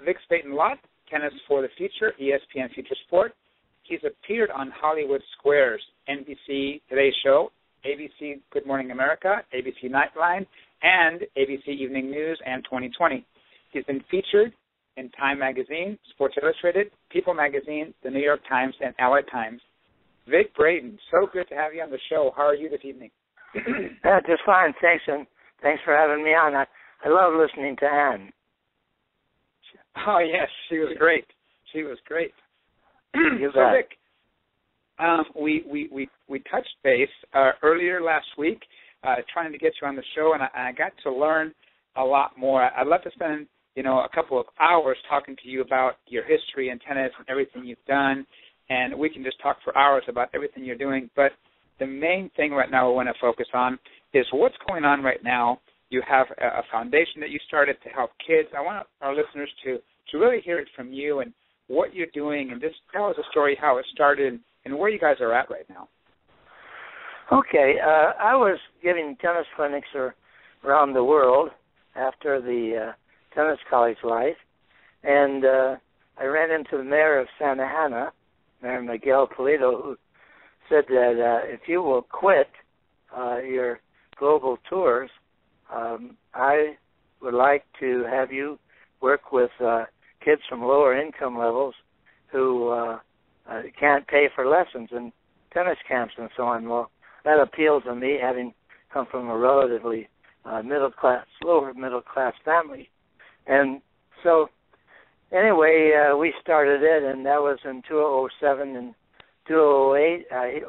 VIX Peyton Lott, Tennis for the Future, ESPN Future Sport. He's appeared on Hollywood Squares, NBC Today Show, ABC Good Morning America, ABC Nightline, and ABC Evening News and 2020. He's been featured in Time Magazine, Sports Illustrated, People Magazine, The New York Times, and LA Times. Vic Braden, so good to have you on the show. How are you this evening? Just fine, thanks, and thanks for having me on. I love listening to Anne. Oh yes, she was great. She was great. You so bet. Vic, we touched base earlier last week, trying to get you on the show, and I got to learn a lot more. I'd love to spend a couple of hours talking to you about your history in tennis and everything you've done, and we can just talk for hours about everything you're doing, but the main thing right now I want to focus on is what's going on right now. You have a foundation that you started to help kids. I want our listeners to really hear it from you and what you're doing, and just tell us a story how it started and where you guys are at right now. Okay, I was giving tennis clinics around the world after the tennis college life, and I ran into the mayor of Santa Ana, Mayor Miguel Pulido, who said that if you will quit your global tours, I would like to have you work with kids from lower income levels who can't pay for lessons and tennis camps and so on. Well, that appealed to me, having come from a relatively lower middle class family. And so anyway, we started it, and that was in 2007 and 2008.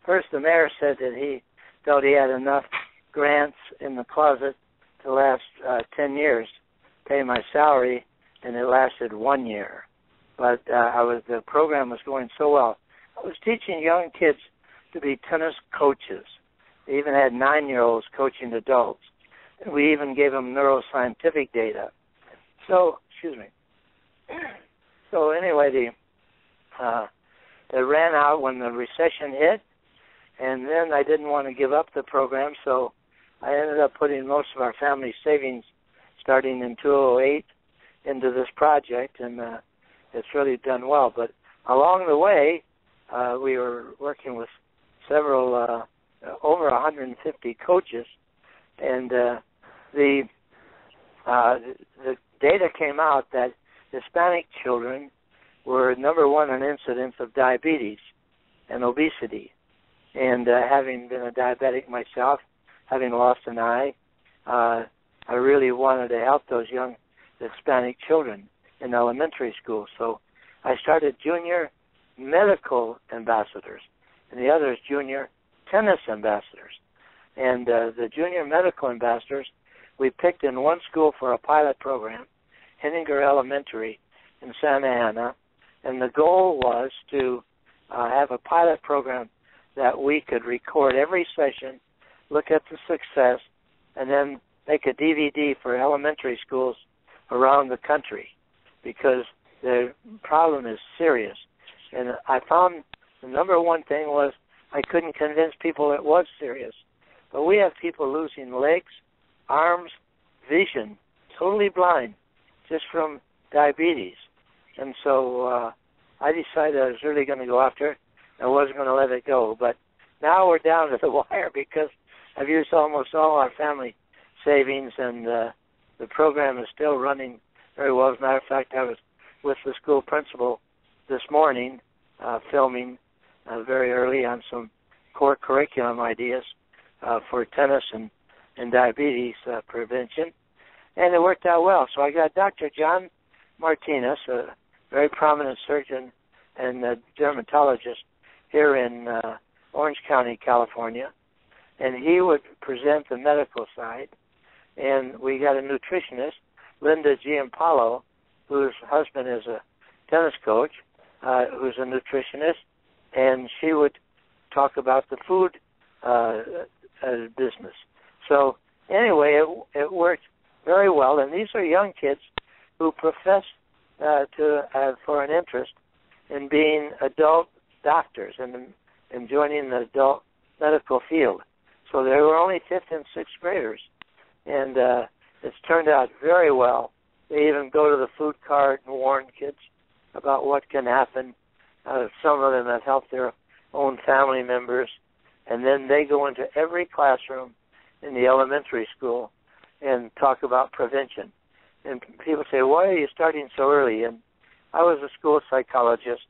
First the mayor said that he felt he had enough grants in the closet to last 10 years, pay my salary, and it lasted 1 year. But the program was going so well. I was teaching young kids to be tennis coaches. They even had 9-year-olds coaching adults. And we even gave them neuroscientific data. So, excuse me. So anyway, they ran out when the recession hit, and then I didn't want to give up the program, so I ended up putting most of our family savings starting in 2008 into this project, and it's really done well. But along the way, we were working with several, over 150 coaches, and the data came out that Hispanic children were number one in incidence of diabetes and obesity. And having been a diabetic myself, having lost an eye, I really wanted to help those young Hispanic children in elementary school. So I started junior medical ambassadors, and the other is junior tennis ambassadors. And the junior medical ambassadors, we picked in one school for a pilot program, Henninger Elementary in Santa Ana, and the goal was to have a pilot program that we could record every session, look at the success, and then make a DVD for elementary schools around the country, because the problem is serious. And I found the number one thing was I couldn't convince people it was serious. But we have people losing legs, arms, vision, totally blind, just from diabetes. And so I decided I was really going to go after it. I wasn't going to let it go. But now we're down to the wire because I've used almost all our family savings, and the program is still running very well. As a matter of fact, I was with the school principal this morning filming very early on some core curriculum ideas for tennis and diabetes prevention, and it worked out well. So I got Dr. John Martinez, a very prominent surgeon and a dermatologist here in Orange County, California, and he would present the medical side. And we got a nutritionist, Linda Giampalo, whose husband is a tennis coach, who's a nutritionist, and she would talk about the food business. So anyway, it worked very well, and these are young kids who profess for an interest in being adult doctors and joining the adult medical field. So they were only 5th and 6th graders, and it's turned out very well. They even go to the food cart and warn kids about what can happen. Some of them have helped their own family members, and then they go into every classroom in the elementary school and talk about prevention. And people say, why are you starting so early? And I was a school psychologist,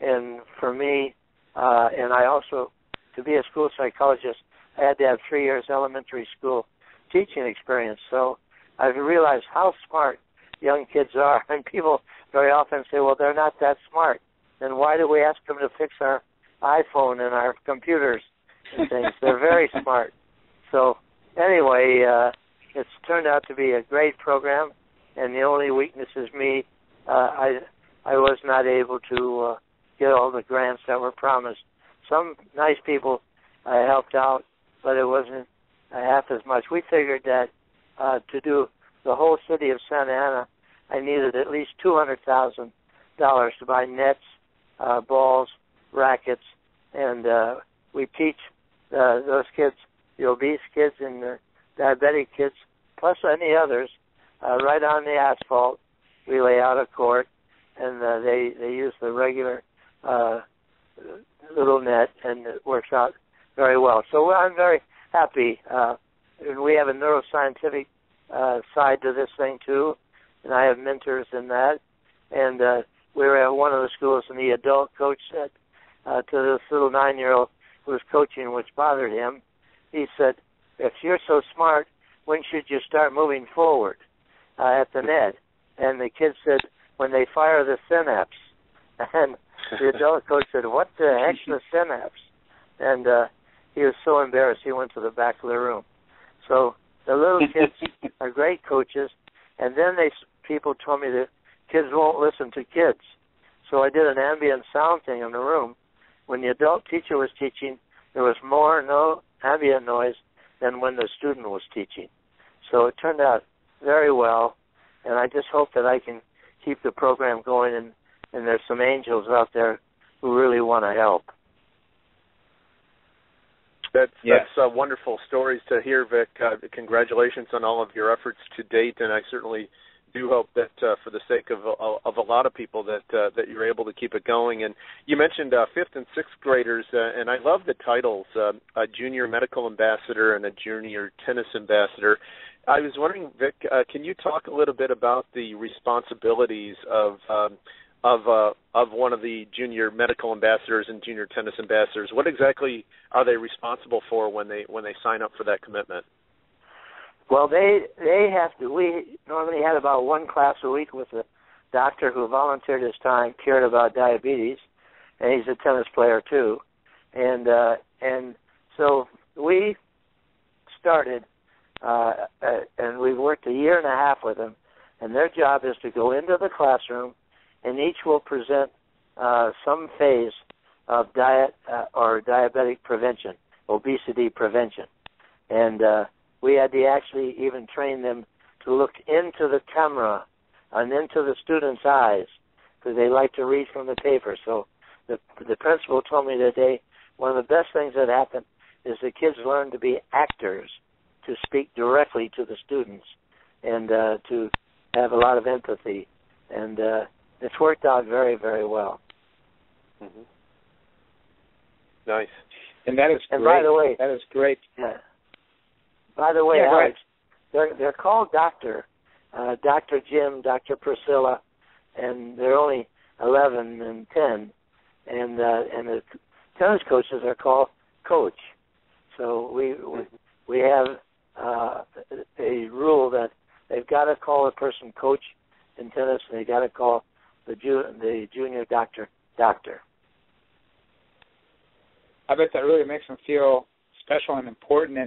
and for me, and I also, to be a school psychologist, I had to have 3 years elementary school teaching experience. So I've realized how smart young kids are. And people very often say, well, they're not that smart. Then why do we ask them to fix our iPhone and our computers and things? They're very smart. So anyway, it's turned out to be a great program, and the only weakness is me. I was not able to get all the grants that were promised. Some nice people helped out, but it wasn't half as much. We figured that to do the whole city of Santa Ana, I needed at least $200,000 to buy nets, balls, rackets, and we teach those kids, the obese kids and the diabetic kids, plus any others, right on the asphalt. We lay out a court, and they use the regular little net, and it works out very well. So I'm very happy. And we have a neuroscientific side to this thing too, and I have mentors in that. And we were at one of the schools, and the adult coach said to this little 9-year-old who was coaching, which bothered him, he said, "If you're so smart, when should you start moving forward at the net?" And the kid said, "When they fire the synapse." And the adult coach said, "What the heck's the synapse?" And he was so embarrassed he went to the back of the room. So the little kids are great coaches. And then people told me that kids won't listen to kids. So I did an ambient sound thing in the room. When the adult teacher was teaching, there was no ambient noise than when the student was teaching. So it turned out very well, and I just hope that I can keep the program going, and there's some angels out there who really want to help. That's wonderful stories to hear, Vic. Congratulations on all of your efforts to date, and I certainly do hope that for the sake of a lot of people that you're able to keep it going. And you mentioned 5th and 6th graders, and I love the titles, a junior medical ambassador and a junior tennis ambassador. I was wondering, Vic, can you talk a little bit about the responsibilities of one of the junior medical ambassadors and junior tennis ambassadors? What exactly are they responsible for when they sign up for that commitment? Well, they have to. We normally had about one class a week with a doctor who volunteered his time, cared about diabetes, and he's a tennis player too. And so we started, and we worked a year and a half with them. And their job is to go into the classroom, and each will present some phase of diet or diabetic prevention, obesity prevention. And we had to actually even train them to look into the camera and into the students' eyes, because they like to read from the paper. So the principal told me today one of the best things that happened is the kids learn to be actors, to speak directly to the students, and to have a lot of empathy. And it's worked out very, very well. Mm-hmm. Nice. And that is great. And by the way, that is great. Yeah. By the way, Alex, they're called Dr. Jim, Dr. Priscilla, and they're only 11 and 10, and the tennis coaches are called Coach. So we have a rule that they've got to call a person Coach in tennis, and they've got to call the junior doctor. I bet that really makes them feel special and important,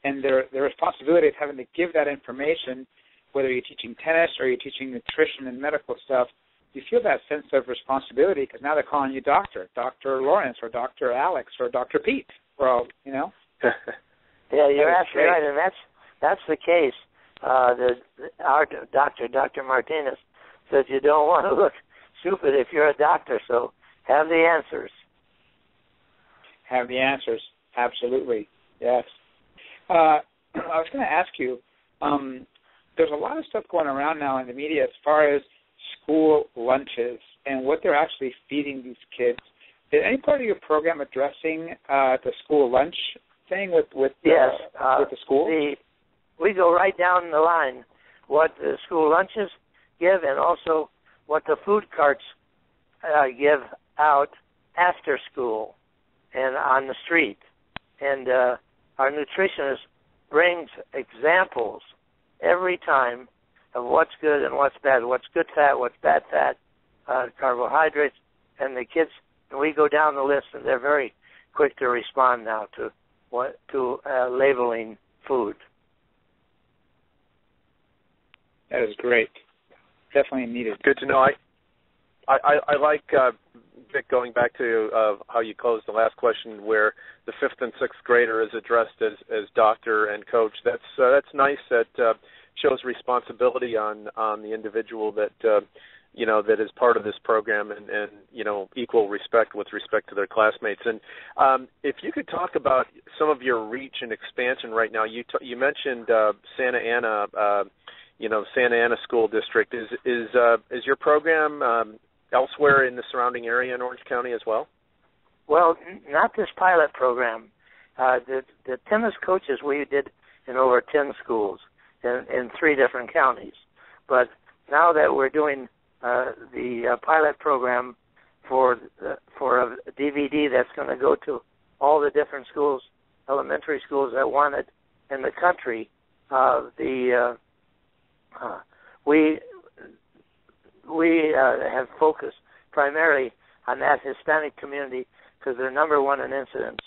and their responsibility of having to give that information, whether you're teaching tennis or you're teaching nutrition and medical stuff, you feel that sense of responsibility because now they're calling you Dr. Lawrence or Dr. Alex or Dr. Pete. Well, you know. Yeah, you're absolutely right, and that's the case. Our doctor, Dr. Martinez, says you don't want to look stupid if you're a doctor, so have the answers. Have the answers, absolutely, yes. I was going to ask you, there's a lot of stuff going around now in the media as far as school lunches and what they're actually feeding these kids. Is any part of your program addressing the school lunch thing with the school? We go right down the line what the school lunches give and also what the food carts give out after school and on the street. And our nutritionist brings examples every time of what's good and what's bad, what's good fat, what's bad fat, carbohydrates, and the kids, and we go down the list, and they're very quick to respond now to labeling food. That is great. Definitely needed. Good to know. I like, Vic, going back to how you closed the last question, where the 5th and 6th grader is addressed as doctor and coach. That's nice. That shows responsibility on the individual that that is part of this program and equal respect with respect to their classmates. And if you could talk about some of your reach and expansion right now, you mentioned Santa Ana, Santa Ana School District. Is your program elsewhere in the surrounding area in Orange County as well? Well, not this pilot program. The tennis coaches we did in over 10 schools in 3 different counties. But now that we're doing the pilot program for a DVD that's going to go to all the different schools, elementary schools that want it in the country, we have focused primarily on that Hispanic community because they're number one in incidence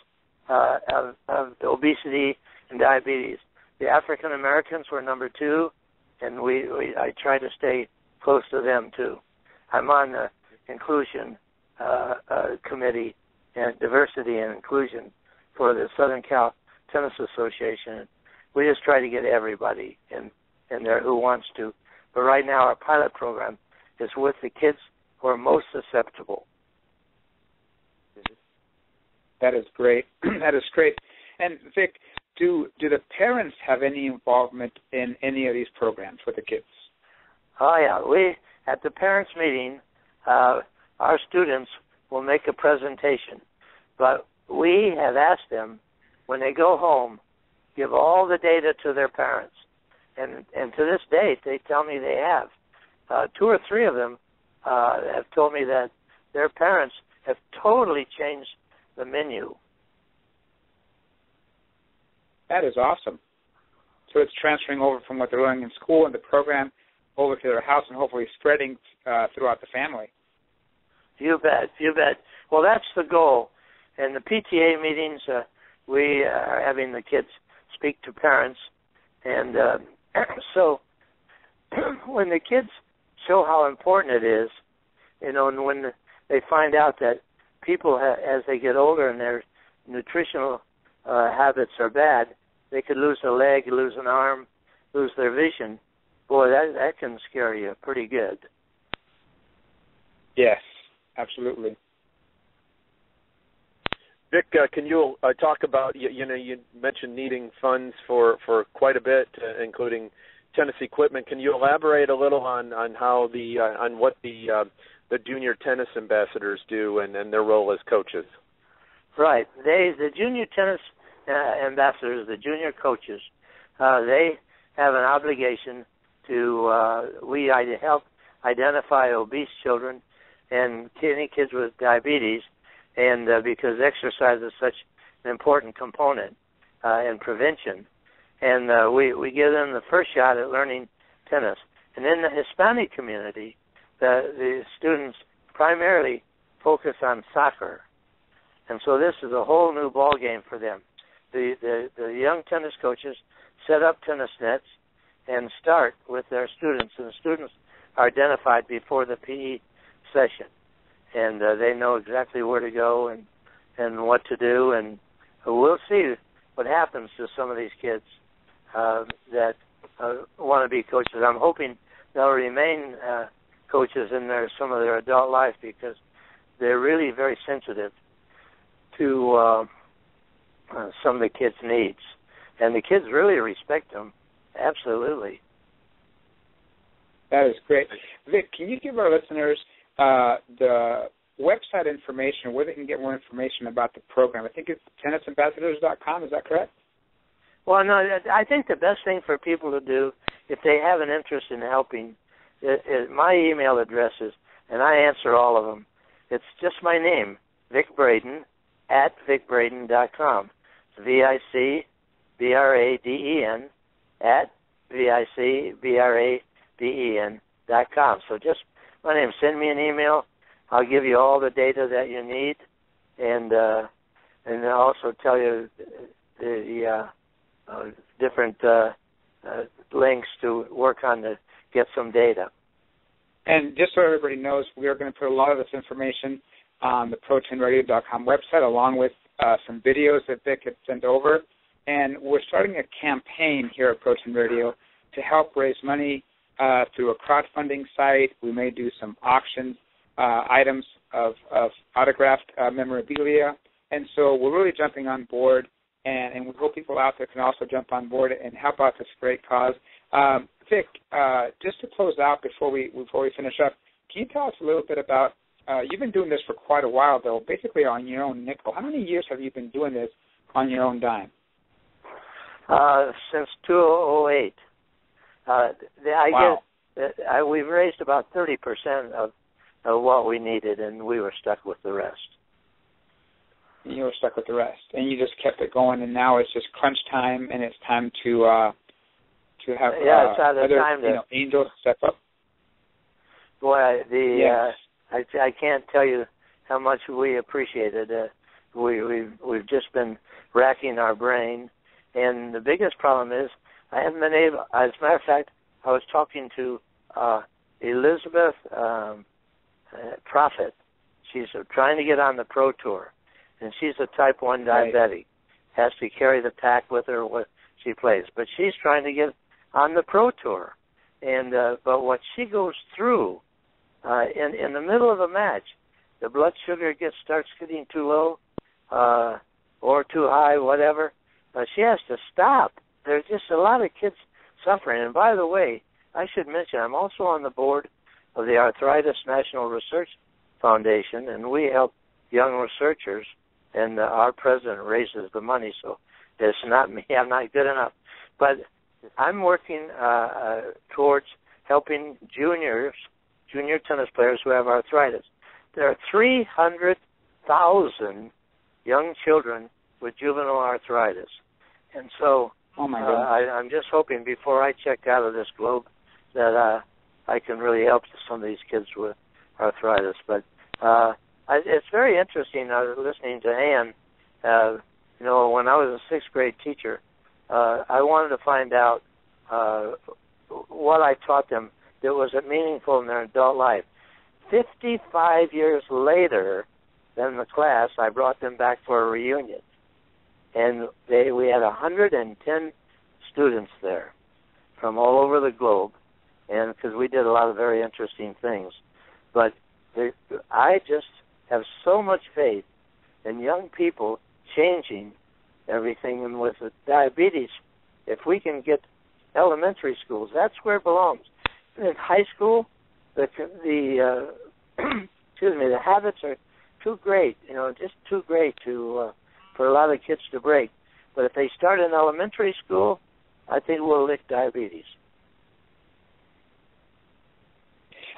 of obesity and diabetes. The African Americans were number 2, and I try to stay close to them too. I'm on the inclusion committee and diversity and inclusion for the Southern Cal Tennis Association. We just try to get everybody in there who wants to. But right now our pilot program is with the kids who are most susceptible. That is great. That is great. And Vic, do the parents have any involvement in any of these programs with the kids? Oh yeah, we at the parents' meeting, our students will make a presentation, but we have asked them when they go home, give all the data to their parents, and to this date they tell me they have. 2 or 3 of them have told me that their parents have totally changed the menu. That is awesome. So it's transferring over from what they're learning in school and the program over to their house and hopefully spreading throughout the family. You bet. Well, that's the goal. In the PTA meetings, we are having the kids speak to parents. And so when the kids show how important it is, and when they find out that people, as they get older and their nutritional habits are bad, they could lose a leg, lose an arm, lose their vision. Boy, that can scare you pretty good. Yes, absolutely. Vic, can you talk about, you mentioned needing funds for quite a bit, including tennis equipment. Can you elaborate a little on how on what the junior tennis ambassadors do and their role as coaches? Right. The junior tennis ambassadors, the junior coaches, they have an obligation to we help identify obese children and any kids with diabetes, and because exercise is such an important component in prevention, and we give them the first shot at learning tennis. And in the Hispanic community, the students primarily focus on soccer, and so this is a whole new ball game for them. The young tennis coaches set up tennis nets and start with their students, and the students are identified before the PE session, and they know exactly where to go and what to do, and we'll see what happens to some of these kids that want to be coaches. I'm hoping they'll remain coaches in some of their adult life because they're really very sensitive to some of the kids' needs, and the kids really respect them. Absolutely. That is great. Vic, can you give our listeners the website information where they can get more information about the program? I think it's tennisambassadors.com. Is that correct? Well, no, I think the best thing for people to do, if they have an interest in helping, my email address is, and I answer all of them, it's just my name, Vic Braden, at vicbraden.com. It's VICBRADEN at VICBRADEN.com. So just my name. Send me an email. I'll give you all the data that you need, and I'll also tell you the different links to work on to get some data. And just so everybody knows, we are going to put a lot of this information on the Pro10Radio.com website, along with some videos that Vic had sent over. And we're starting a campaign here at Pro10 Radio to help raise money through a crowdfunding site. We may do some auctions, items of autographed memorabilia. And so we're really jumping on board, and we hope people out there can also jump on board and help out this great cause. Vic, just to close out before we finish up, can you tell us a little bit about, you've been doing this for quite a while, though, basically on your own nickel. How many years have you been doing this on your own dime? Since 2008. Wow. We've raised about 30% of what we needed, and we were stuck with the rest. You were stuck with the rest, and you just kept it going, and now it's just crunch time, and it's time to have it's other time to, angels step up. Boy, I can't tell you how much we appreciate it. We've just been racking our brain, and the biggest problem is I haven't been able. As a matter of fact, I was talking to Elizabeth Prophet. She's trying to get on the Pro Tour, and she's a type 1 diabetic. Has to carry the pack with her when she plays, but she's trying to get on the Pro Tour, and but what she goes through in the middle of a match, the blood sugar starts getting too low or too high, whatever. She has to stop. There's just a lot of kids suffering. And by the way, I should mention I'm also on the board of the Arthritis National Research Foundation, and we help young researchers, and our president raises the money, so it's not me. I'm not good enough. But I'm working towards helping junior tennis players who have arthritis. There are 300,000 young children with juvenile arthritis. And so I'm just hoping before I check out of this globe that I can really help some of these kids with arthritis. But it's very interesting listening to Ann. When I was a 6th grade teacher, I wanted to find out what I taught them that was meaningful in their adult life. 55 years later than the class, I brought them back for a reunion. And we had 110 students there from all over the globe, and because we did a lot of very interesting things. But I just have so much faith in young people changing everything. And with the diabetes, if we can get elementary schools, that's where it belongs. In high school, the habits are too great, just too great for a lot of kids to break. But if they start in elementary school, I think we'll lick diabetes.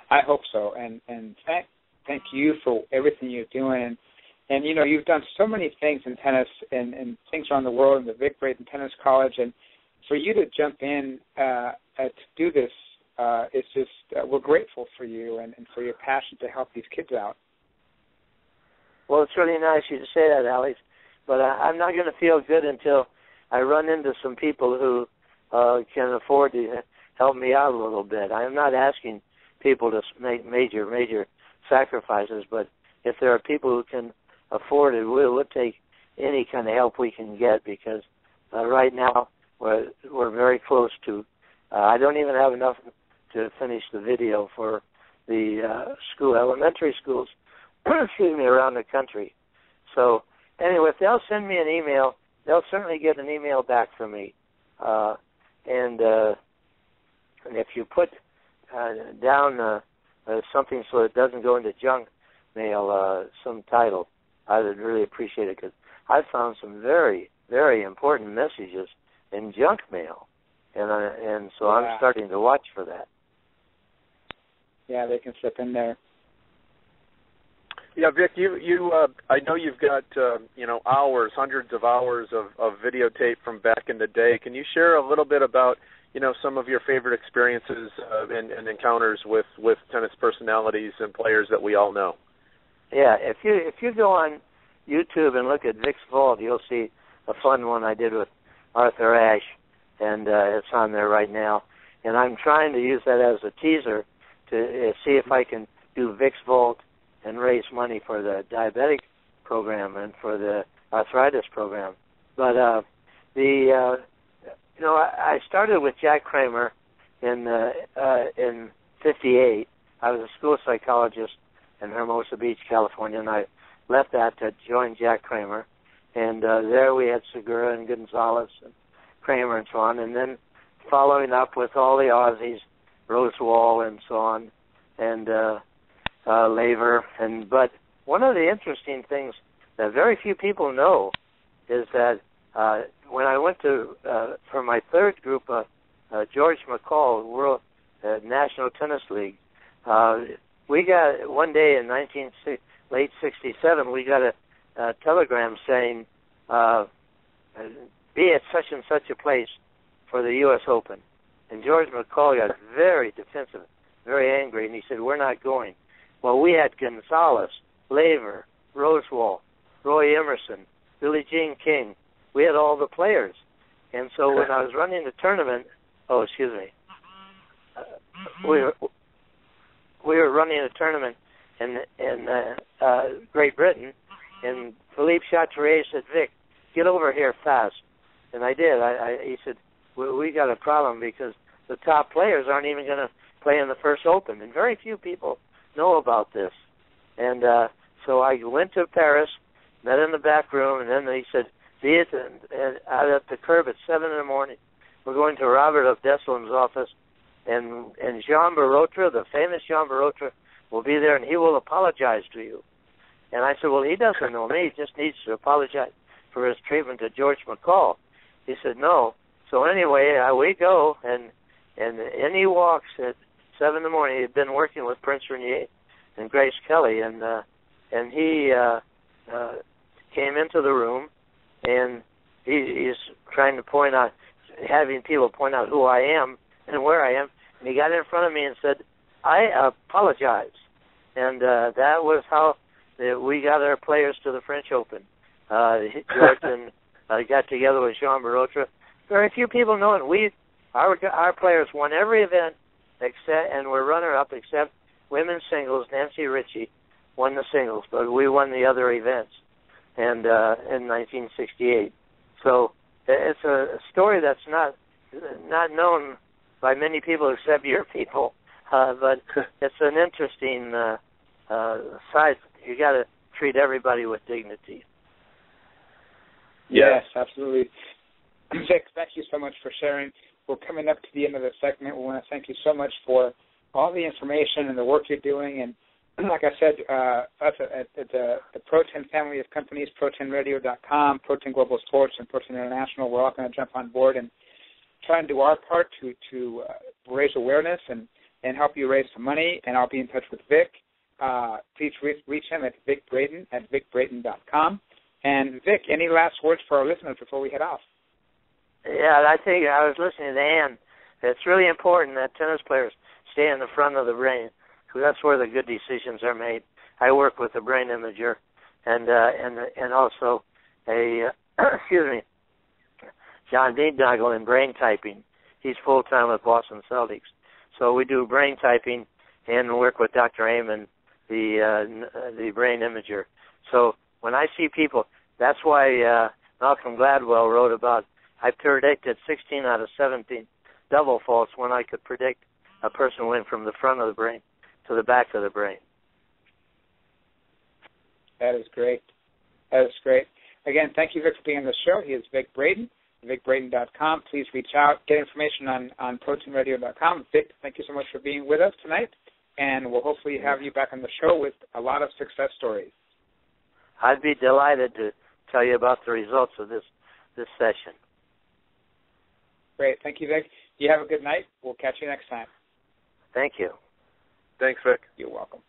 I hope so, and thank you for everything you're doing. And you've done so many things in tennis and things around the world in the Vic Braden Tennis College, and for you to jump in to do this, it's just we're grateful for you and for your passion to help these kids out. Well, it's really nice of you to say that, Alex, but I'm not going to feel good until I run into some people who can afford to help me out a little bit. I'm not asking people to make major sacrifices, but if there are people who can afford it, we'll take any kind of help we can get, because right now we're very close to. I don't even have enough to finish the video for the elementary schools, around the country. So anyway, if they'll send me an email, they'll certainly get an email back from me. And if you put down something so it doesn't go into junk mail, some title, I would really appreciate it, because I found some very, very important messages in junk mail, and so I'm starting to watch for that. Yeah, they can slip in there. Yeah, Vic, you I know you've got hours, hundreds of hours of videotape from back in the day. Can you share a little bit about some of your favorite experiences and encounters with tennis personalities and players that we all know? Yeah, if you go on YouTube and look at Vic's Vault, you'll see a fun one I did with Arthur Ashe, and it's on there right now. And I'm trying to use that as a teaser to see if I can do Vic's Vault and raise money for the diabetic program and for the arthritis program. But I started with Jack Kramer in '58. I was a school psychologist in Hermosa Beach, California, and I left that to join Jack Kramer. And there we had Segura and Gonzalez and Kramer and so on. And then following up with all the Aussies, Rosewall and so on, and Laver. But one of the interesting things that very few people know is that when I went to for my third group, George McCall, World National Tennis League, we got one day in late '67, we got a telegram saying, "Be at such and such a place for the U.S. Open." And George McCall got very defensive, very angry, and he said, "We're not going." Well, we had Gonzalez, Laver, Rosewall, Roy Emerson, Billie Jean King. We had all the players. And so when I was running the tournament, we were running a tournament in Great Britain, and Philippe Chatrier said, "Vic, get over here fast." And I did. He said, we got a problem because the top players aren't even going to play in the first Open. And very few people know about this. And so I went to Paris, met in the back room, and then he said, "Be out at the curb at 7 in the morning. We're going to Robert of Deslin's office, and Jean Barotra, the famous Jean Barotra, will be there, and he will apologize to you." And I said, "Well, he doesn't know me. He just needs to apologize for his treatment to George McCall." He said, "No." So anyway, we go, and in he walks at 7 in the morning. He had been working with Prince Renier and Grace Kelly, and he came into the room, and he's trying to point out, having people point out who I am and where I am. And he got in front of me and said, "I apologize." And that was how we got our players to the French Open. George and got together with Jean Barotra. Very few people know it. Our players won every event and were runner-up except women's singles. Nancy Ritchie won the singles, but we won the other events. And in 1968. So it's a story that's not known by many people except your people, but it's an interesting side. You got to treat everybody with dignity. Yes, absolutely. Vic, thank you so much for sharing. We're coming up to the end of the segment. We want to thank you so much for all the information and the work you're doing. And like I said, us at the Pro-10 family of companies, Pro10Radio.com, Pro-10 Global Sports, and Pro-10 International, we're all going to jump on board and try and do our part to raise awareness and help you raise some money. And I'll be in touch with Vic. Please reach him at Vic Braden at VicBraden.com. And Vic, any last words for our listeners before we head off? Yeah, I think I was listening to Ann. It's really important that tennis players stay in the front of the brain, because that's where the good decisions are made. I work with a brain imager and also a John Deendoggle in brain typing. He's full time with Boston Celtics, so we do brain typing and work with Dr. Amen, the brain imager. So when I see people, that's why Malcolm Gladwell wrote about, I predicted 16 out of 17 double faults when I could predict a person went from the front of the brain to the back of the brain. That is great. That is great. Again, thank you, Vic, for being on the show. He is Vic Braden, VicBraden.com. Please reach out, get information on ProTenRadio.com. Vic, thank you so much for being with us tonight, and we'll hopefully have you back on the show with a lot of success stories. I'd be delighted to tell you about the results of this session. Great. Thank you, Vic. You have a good night. We'll catch you next time. Thank you. Thanks, Vic. You're welcome.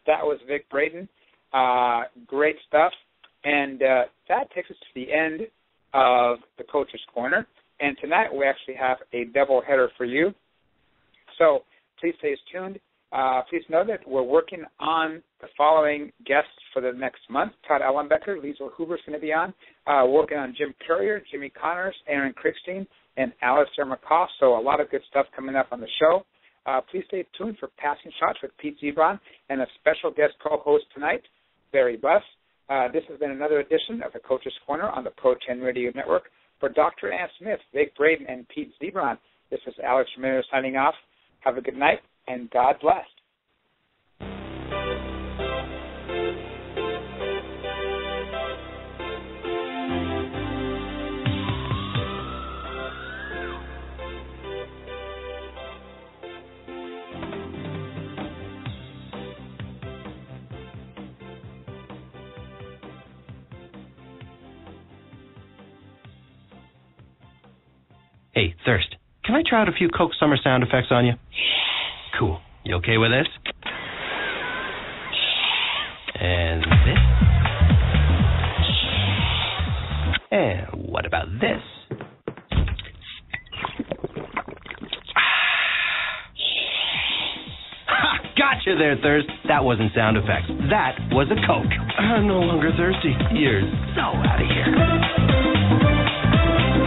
That was Vic Braden. Great stuff. And that takes us to the end of the Coach's Corner. And tonight we actually have a double header for you. So please stay tuned. Please know that we're working on the following guests for the next month. Todd Ellenbecker, Liesl Huber's going to be on. Working on Jim Courier, Jimmy Connors, Aaron Krickstein, and Alistair McCaw. So a lot of good stuff coming up on the show. Please stay tuned for Passing Shots with Pete Zebron and a special guest co-host tonight, Barry Buss. This has been another edition of the Coach's Corner on the Pro-10 Radio Network. For Dr. Ann Smith, Vic Braden, and Pete Zebron, This is Alex Ramirez signing off. Have a good night, and God bless. Hey, Thirst, can I try out a few Coke Summer sound effects on you? Cool. You okay with this? And this? And what about this? Gotcha there, Thirst. That wasn't sound effects. That was a Coke. I'm no longer thirsty. You're so out of here.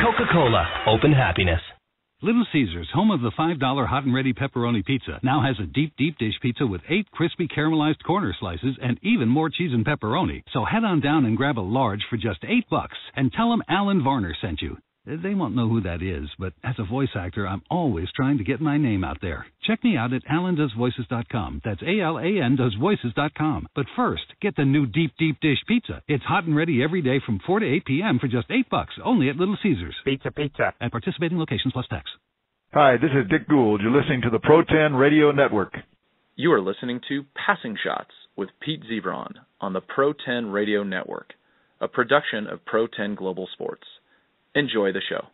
Coca-Cola. Open happiness. Little Caesars, home of the $5 hot and ready pepperoni pizza, now has a deep, deep dish pizza with 8 crispy caramelized corner slices and even more cheese and pepperoni. So head on down and grab a large for just $8 and tell them Alan Varner sent you. They won't know who that is, but as a voice actor, I'm always trying to get my name out there. Check me out at alandoesvoices.com. That's ALAN doesvoices.com. But first, get the new deep, deep dish pizza. It's hot and ready every day from 4 to 8 p.m. for just $8, only at Little Caesars. Pizza, pizza. At participating locations plus tax. Hi, this is Dick Gould. You're listening to the Pro 10 Radio Network. You are listening to Passing Shots with Pete Zebron on the Pro 10 Radio Network, a production of Pro 10 Global Sports. Enjoy the show.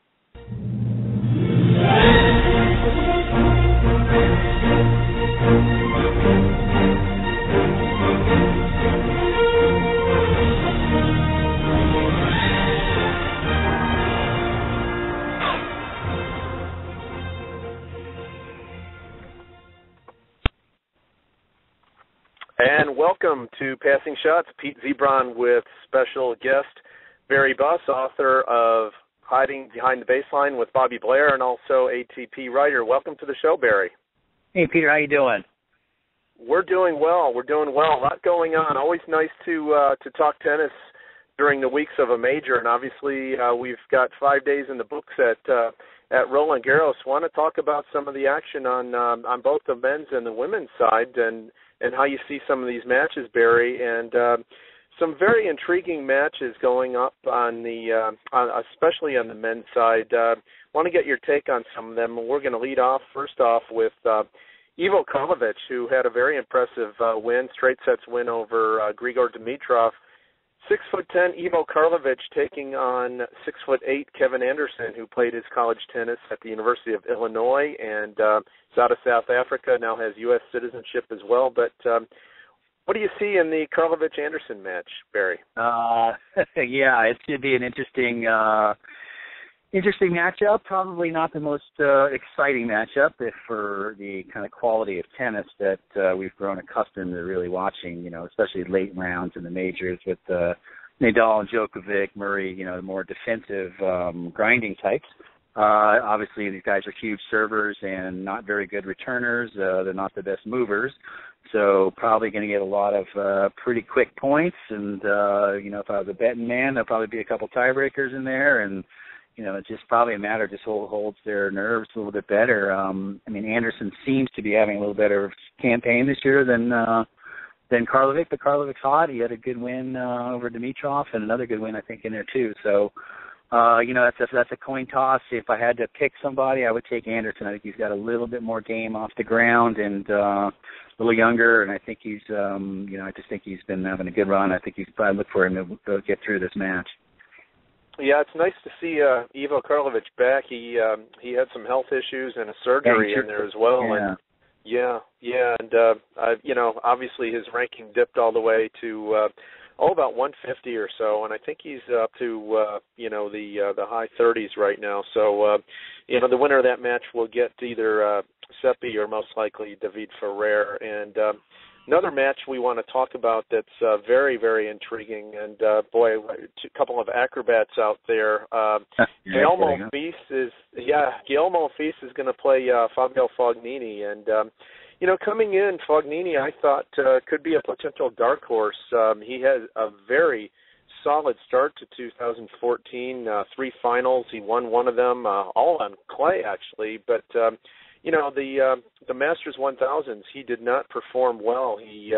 And welcome to Passing Shots. Pete Zebron with special guest Barry Buss, author of Hiding Behind the Baseline with Bobby Blair, and also ATP writer. Welcome to the show, Barry. Hey, Peter, how you doing? We're doing well. A lot going on. Always nice to talk tennis during the weeks of a major, and obviously we've got 5 days in the books at Roland Garros. Want to talk about some of the action on both the men's and the women's side, and how you see some of these matches, Barry, and some very intriguing matches going up on the, especially on the men's side. Want to get your take on some of them. We're going to lead off first off with Ivo Karlovic, who had a very impressive straight sets win over Grigor Dimitrov. 6'10" Ivo Karlovic taking on 6'8" Kevin Anderson, who played his college tennis at the University of Illinois and is out of South Africa, now has U.S. citizenship as well. But what do you see in the Karlovic-Anderson match, Barry? Yeah, it should be an interesting matchup. Probably not the most exciting matchup for the kind of quality of tennis that we've grown accustomed to really watching, especially late rounds in the majors with Nadal and Djokovic, Murray, the more defensive, grinding types. Obviously, these guys are huge servers and not very good returners. They're not the best movers. So probably going to get a lot of pretty quick points. And, if I was a betting man, there'll probably be a couple tiebreakers in there. And, it's just probably a matter of just holds their nerves a little bit better. Anderson seems to be having a little better campaign this year than Karlovic. But Karlovic's hot. He had a good win over Dimitrov and another good win, I think, in there too. So, that's a coin toss. If I had to pick somebody, I would take Anderson. I think he's got a little bit more game off the ground and a little younger, and I think he's, I just think he's been having a good run. I think he's probably look for him to get through this match. Yeah, it's nice to see Ivo Karlovic back. He had some health issues and a surgery in there as well. Yeah. And obviously his ranking dipped all the way to about 150 or so, and I think he's up to the high 30s right now. So the winner of that match will get either Seppi or most likely David Ferrer. And another match we want to talk about that's very, very intriguing, and a couple of acrobats out there. Guillermo Fis is going to play Fabio Fognini, and coming in, Fognini, I thought could be a potential dark horse. He has a very solid start to 2014. 3 finals. He won one of them, all on clay actually. But the Masters 1000s, he did not perform well. He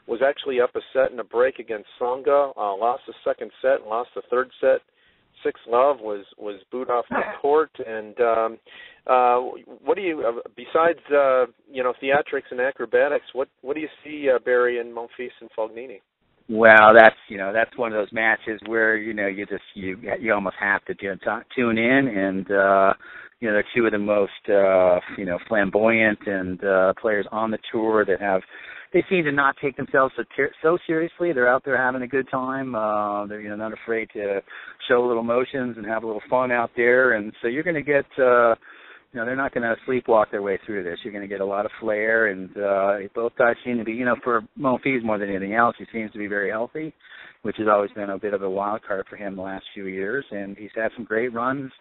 was actually up a set and a break against Tsonga, lost the second set, and lost the third set. 6-love was booed off the court. And what do you, besides theatrics and acrobatics, what do you see, Barry, in Monfils and Fognini? Well, that's one of those matches where you almost have to tune in, and they're two of the most flamboyant and players on the tour that they seem to not take themselves so seriously. They're out there having a good time. They're not afraid to show little emotions and have a little fun out there, and so you're going to get. They're not going to sleepwalk their way through this. You're going to get a lot of flair, and both guys seem to be, for Monfils more than anything else, he seems to be very healthy, which has always been a bit of a wild card for him the last few years, and he's had some great runs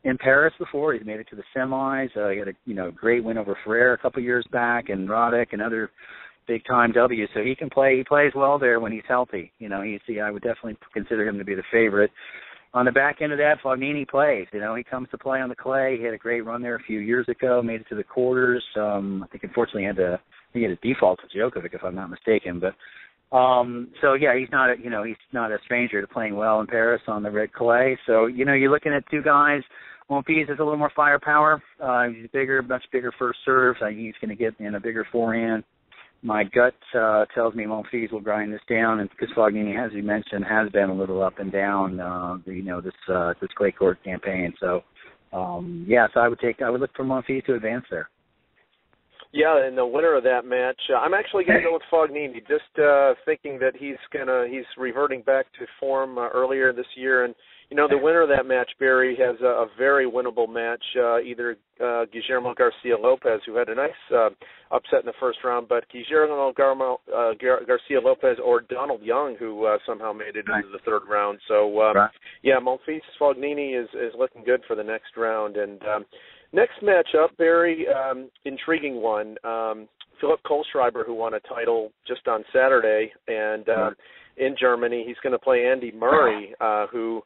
in Paris before. He's made it to the semis. He had a great win over Ferrer a couple years back, and Roddick and other big-time W's, so he can play. He plays well there when he's healthy. I would definitely consider him to be the favorite. On the back end of that, Fognini plays. He comes to play on the clay. He had a great run there a few years ago, made it to the quarters. I think unfortunately he had a default to Djokovic, if I'm not mistaken. But he's not a stranger to playing well in Paris on the red clay. So you're looking at two guys. Monfils has a little more firepower. He's bigger, much bigger first serves. I think he's going to get in a bigger forehand. My gut tells me Monfils will grind this down, and because Fognini, as you mentioned, has been a little up and down, this clay court campaign. So, so I would look for Monfils to advance there. Yeah, and the winner of that match, I'm actually going to go with Fognini, just thinking that he's reverting back to form earlier this year, and the winner of that match, Barry, has a very winnable match, either Guillermo Garcia Lopez, who had a nice upset in the first round, but Guillermo Garcia Lopez or Donald Young, who somehow made it into the third round. So, Monfils Fognini is looking good for the next round. And next matchup, Barry, intriguing one. Philipp Kohlschreiber, who won a title just on Saturday, and in Germany, he's going to play Andy Murray, who...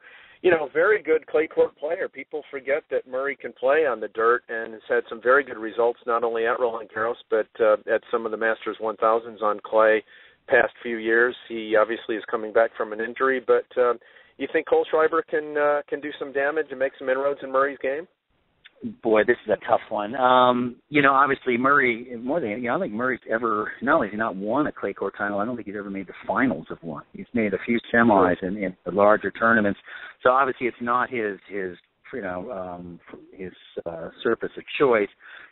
very good clay court player. People forget that Murray can play on the dirt and has had some very good results, not only at Roland Garros, but at some of the Masters 1000s on clay past few years. He obviously is coming back from an injury, but you think Kohlschreiber can do some damage and make some inroads in Murray's game? Boy, this is a tough one. Obviously Murray, I don't think Murray's ever, not only has he not won a clay court title, I don't think he's ever made the finals of one. He's made a few semis in the larger tournaments. So obviously it's not his surface of choice.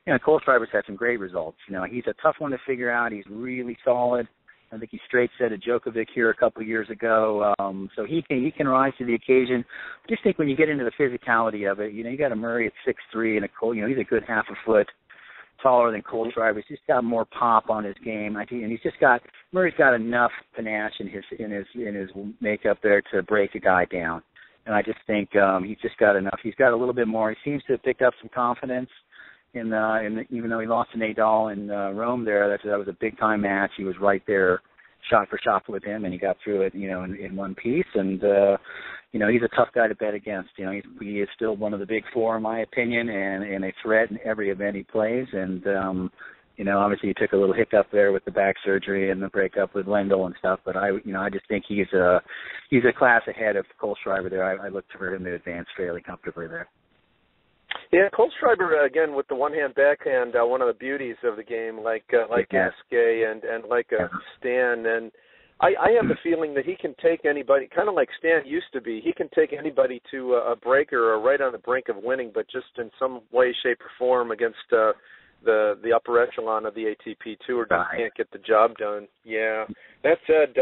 Kohlschreiber's had some great results. He's a tough one to figure out. He's really solid. I think he straight set a Djokovic here a couple of years ago, so he can rise to the occasion. I just think when you get into the physicality of it, you got a Murray at 6'3" and he's a good half a foot taller than Kohlschreiber. He's just got more pop on his game, and Murray's got enough panache in his makeup there to break a guy down. And I just think he's just got enough. He's got a little bit more. He seems to have picked up some confidence. Even though he lost to Nadal in Rome there, that was a big-time match. He was right there, shot for shot with him, and he got through it, in one piece. And, he's a tough guy to bet against. He is still one of the big four, in my opinion, and a threat in every event he plays. And, obviously he took a little hiccup there with the back surgery and the breakup with Lendl and stuff. But I just think he's a class ahead of Kohlschreiber there. I look for him to advance fairly comfortably there. Yeah, Kohlschreiber, again, with the one-hand backhand, one of the beauties of the game, like Gasquet and like Stan. And I have the feeling that he can take anybody, kind of like Stan used to be. He can take anybody to a breaker or right on the brink of winning, but just in some way, shape, or form against the upper echelon of the ATP Tour just can't get the job done. Yeah. That said,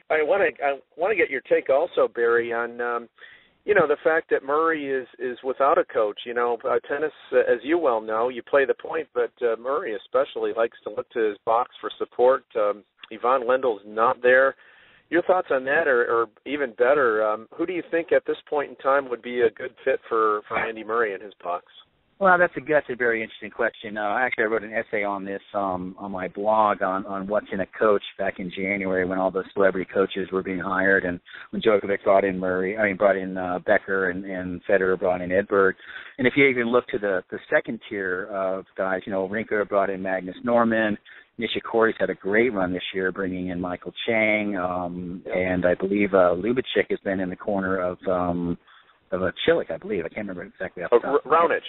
I want to get your take also, Barry, on the fact that Murray is without a coach. Tennis, as you well know, you play the point, but Murray especially likes to look to his box for support. Ivan Lendl's not there. Your thoughts on that, or even better, who do you think at this point in time would be a good fit for Andy Murray in his box? Well, that's a very interesting question. Actually, I wrote an essay on this on my blog on what's in a coach back in January when all the celebrity coaches were being hired, and when Djokovic brought in Becker, and Federer brought in Edberg. And if you even look to the second tier of guys, Rinker brought in Magnus Norman. Nishikori's had a great run this year, bringing in Michael Chang, and I believe Ljubicic has been in the corner of a Chilik, I believe. I can't remember exactly. Raonic,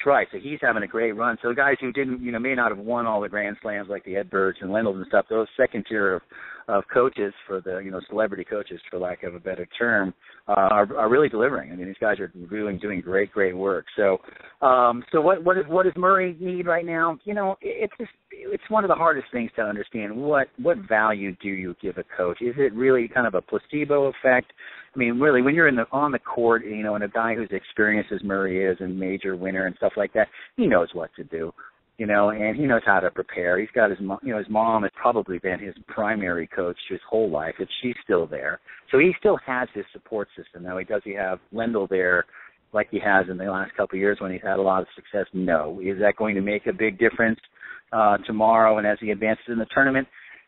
right. So he's having a great run. So the guys who didn't, may not have won all the Grand Slams like the Edbergs and Lendls and stuff, those second tier of coaches for the, celebrity coaches, for lack of a better term, are really delivering. I mean, these guys are really doing great work. So, what does Murray need right now? It's one of the hardest things to understand. What value do you give a coach? Is it really kind of a placebo effect? I mean, really, when you're on the court, and a guy who's experienced as Murray is and major winner and stuff like that, he knows what to do, and he knows how to prepare. He's got his mom has probably been his primary coach his whole life, and she's still there. So he still has his support system. Now, does he have Lendl there like he has in the last couple of years when he's had a lot of success? No. Is that going to make a big difference tomorrow and as he advances in the tournament?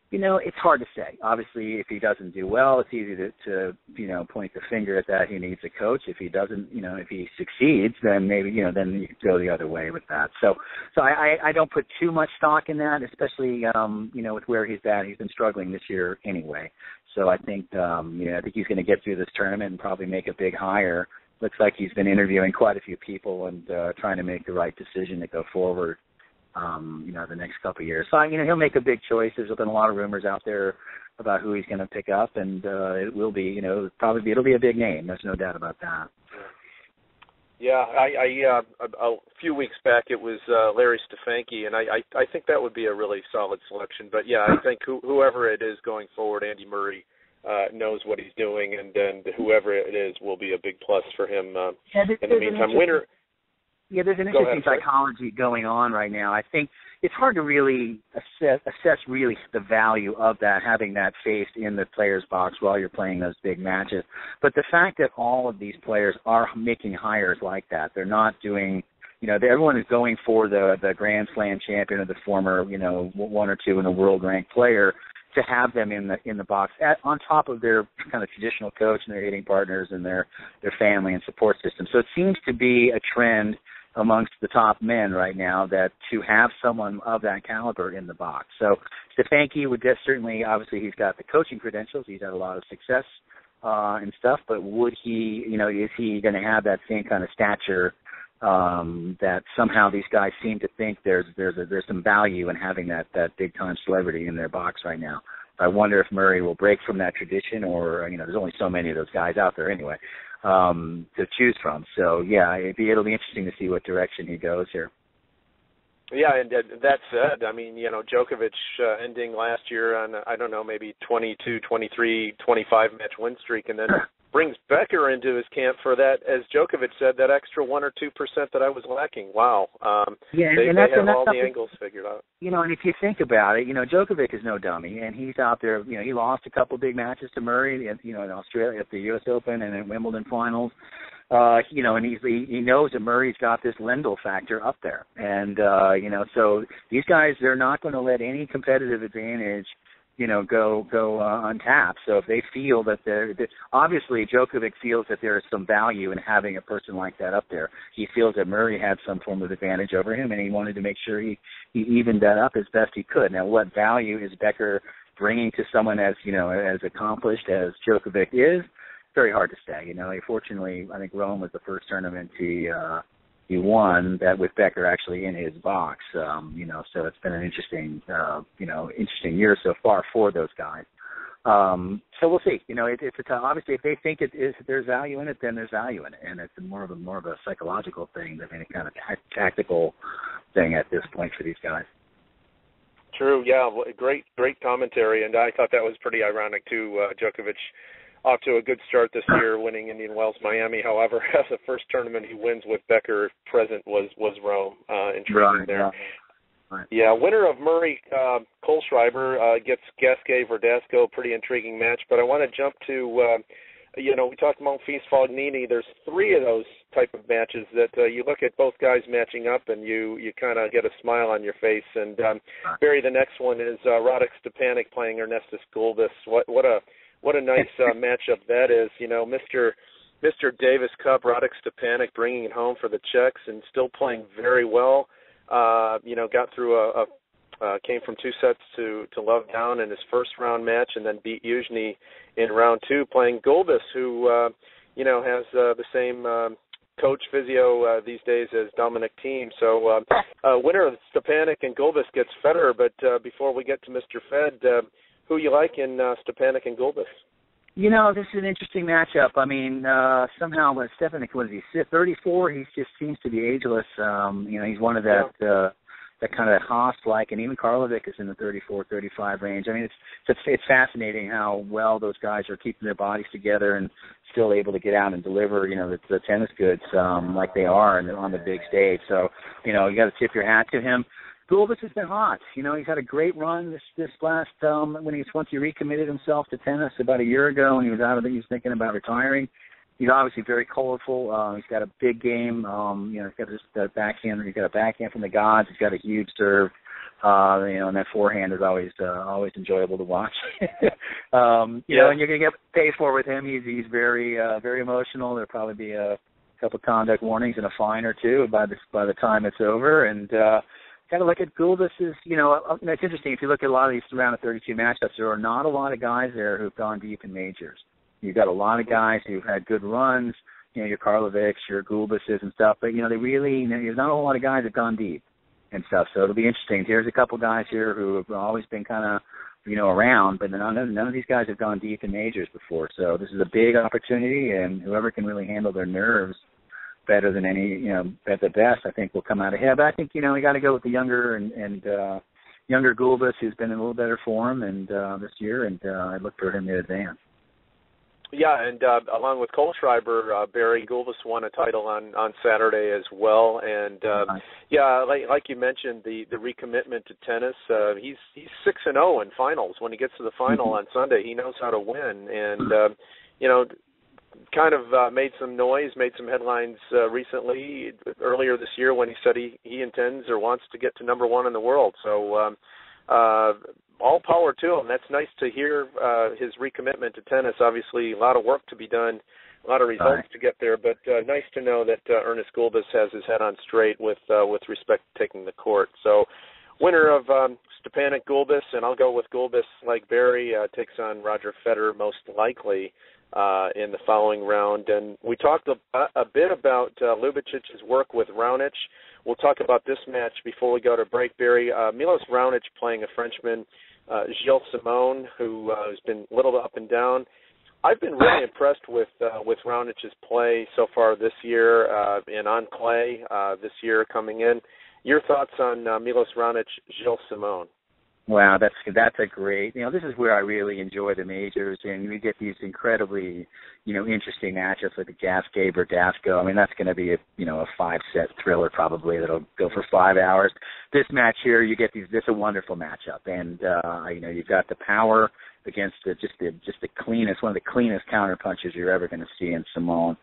It's hard to say. Obviously, if he doesn't do well, it's easy to point the finger at that. He needs a coach. If he doesn't, if he succeeds, then maybe, then you go the other way with that. So I don't put too much stock in that, especially, with where he's at. He's been struggling this year anyway. So I think, I think he's going to get through this tournament and probably make a big hire. Looks like he's been interviewing quite a few people and trying to make the right decision to go forward. The next couple of years. So, he'll make a big choice. There's been a lot of rumors out there about who he's going to pick up, and it will be, it'll be a big name. There's no doubt about that. Yeah, a few weeks back it was Larry Stefanki, and I think that would be a really solid selection. But, yeah, I think whoever it is going forward, Andy Murray knows what he's doing, and whoever it is will be a big plus for him in the meantime. Yeah, there's an interesting psychology going on right now. I think it's hard to really assess really the value of that, having that face in the player's box while you're playing those big matches. But the fact that all of these players are making hires like that, they're not doing, everyone is going for the Grand Slam champion or the former, one or two in the world ranked player, to have them in the box on top of their kind of traditional coach and their hitting partners and their family and support system. So it seems to be a trend amongst the top men right now that to have someone of that caliber in the box. So Stefanki would certainly, obviously he's got the coaching credentials. He's had a lot of success and stuff, but would he, is he going to have that same kind of stature that somehow these guys seem to think there's some value in having that big time celebrity in their box right now. I wonder if Murray will break from that tradition, or there's only so many of those guys out there anyway to choose from. So yeah, it'll be interesting to see what direction he goes here. Yeah, and that said, I mean, Djokovic ending last year on, I don't know, maybe 22, 23, 25 match win streak, and then brings Becker into his camp for that, as Djokovic said, that extra 1 or 2% that I was lacking. Wow. They have all the angles figured out. And if you think about it, Djokovic is no dummy, and he's out there, he lost a couple big matches to Murray, in Australia at the U.S. Open and in Wimbledon finals. And he knows that Murray's got this Lendl factor up there. And, so these guys, they're not going to let any competitive advantage, go untapped. So if they feel that obviously Djokovic feels that there is some value in having a person like that up there. He feels that Murray had some form of advantage over him, and he wanted to make sure he evened that up as best he could. Now, what value is Becker bringing to someone as accomplished as Djokovic is? Very hard to say. Fortunately, I think Rome was the first tournament he won that with Becker actually in his box. So it's been an interesting year so far for those guys. So we'll see. It's obviously if they think there's value in it, then there's value in it, and it's more of a psychological thing than any kind of tactical thing at this point for these guys. True. Yeah. Great commentary, and I thought that was pretty ironic too. Djokovic off to a good start this year, winning Indian Wells, Miami. However, as the first tournament he wins with Becker present was Rome. Intriguing there. Yeah. Right. Yeah, winner of Murray, Kohlschreiber gets Gasquet Verdasco, pretty intriguing match. But I want to jump to we talked Mount Feast Fognini. There's 3 of those type of matches that you look at both guys matching up, and you kind of get a smile on your face. And Barry, the next one is Radek Stepanek playing Ernestus Gulbis. What a nice matchup that is. Mr. Davis Cup, Radek Stepanek bringing it home for the Czechs and still playing very well. Got through came from 2 sets to love down in his first round match, and then beat Yuzhny in round 2, playing Gulbis, who has the same coach physio these days as Dominic Thiem. So winner of Stepanek and Gulbis gets Federer. But before we get to Mr. Fed, who you like in Stepanek and Gulbis? This is an interesting matchup. I mean, somehow with Stepanek, what is he, 34? He just seems to be ageless. He's one of that kind of Haas-like, and even Karlovic is in the 34, 35 range. I mean, it's fascinating how well those guys are keeping their bodies together and still able to get out and deliver, the tennis goods like they are and on the big stage. So, you got to tip your hat to him. Gulbis has been hot. He's had a great run this last once he recommitted himself to tennis about a year ago, and he was out of it. He was thinking about retiring. He's obviously very colorful. He's got a big game. He's got just backhand. He's got a backhand from the gods. He's got a huge serve. And that forehand is always enjoyable to watch. And you're gonna get paid for with him. He's very very emotional. There'll probably be a couple conduct warnings and a fine or 2 by the time it's over. And kind of look at Gulbis is, it's interesting. If you look at a lot of these round of 32 matchups, there are not a lot of guys there who've gone deep in majors. You've got a lot of guys who've had good runs, your Karlovics, your Gulbises and stuff, but, there's not a whole lot of guys that have gone deep and stuff, so it'll be interesting. Here's a couple guys here who have always been kind of, around, but none of these guys have gone deep in majors before, so this is a big opportunity, and whoever can really handle their nerves better than any, at the best, I think will come out ahead. But I think, we got to go with the younger younger Gulbis, who's been in a little better form and this year, and I look for him to advance. Yeah, and along with Kohlschreiber, Barry, Gulbis won a title on Saturday as well. And like you mentioned, the recommitment to tennis. He's 6-0 in finals. When he gets to the final on Sunday, he knows how to win. And kind of made some noise, made some headlines recently, earlier this year, when he said he intends or wants to get to number 1 in the world. So all power to him. That's nice to hear his recommitment to tennis. Obviously, a lot of work to be done, a lot of results to get there, but nice to know that Ernest Gulbis has his head on straight with respect to taking the court. So winner of Stepanek Gulbis, and I'll go with Gulbis like Barry, takes on Roger Federer most likely in the following round. And we talked a bit about Ljubicic's work with Raonic. We'll talk about this match before we go to break, Barry. Milos Raonic playing a Frenchman, Gilles Simon, who has been a little up and down. I've been really impressed with Raonic's play so far this year and on clay this year coming in. Your thoughts on Milos Raonic, Gilles Simon? Wow, that's a great. This is where I really enjoy the majors, and we get these incredibly, interesting matchups like the Gasquet Verdasco. I mean, that's going to be a 5-set thriller probably that'll go for 5 hours. This match here, you get this a wonderful matchup, and you've got the power against just the cleanest, one of the cleanest counter punches you're ever going to see in Simone.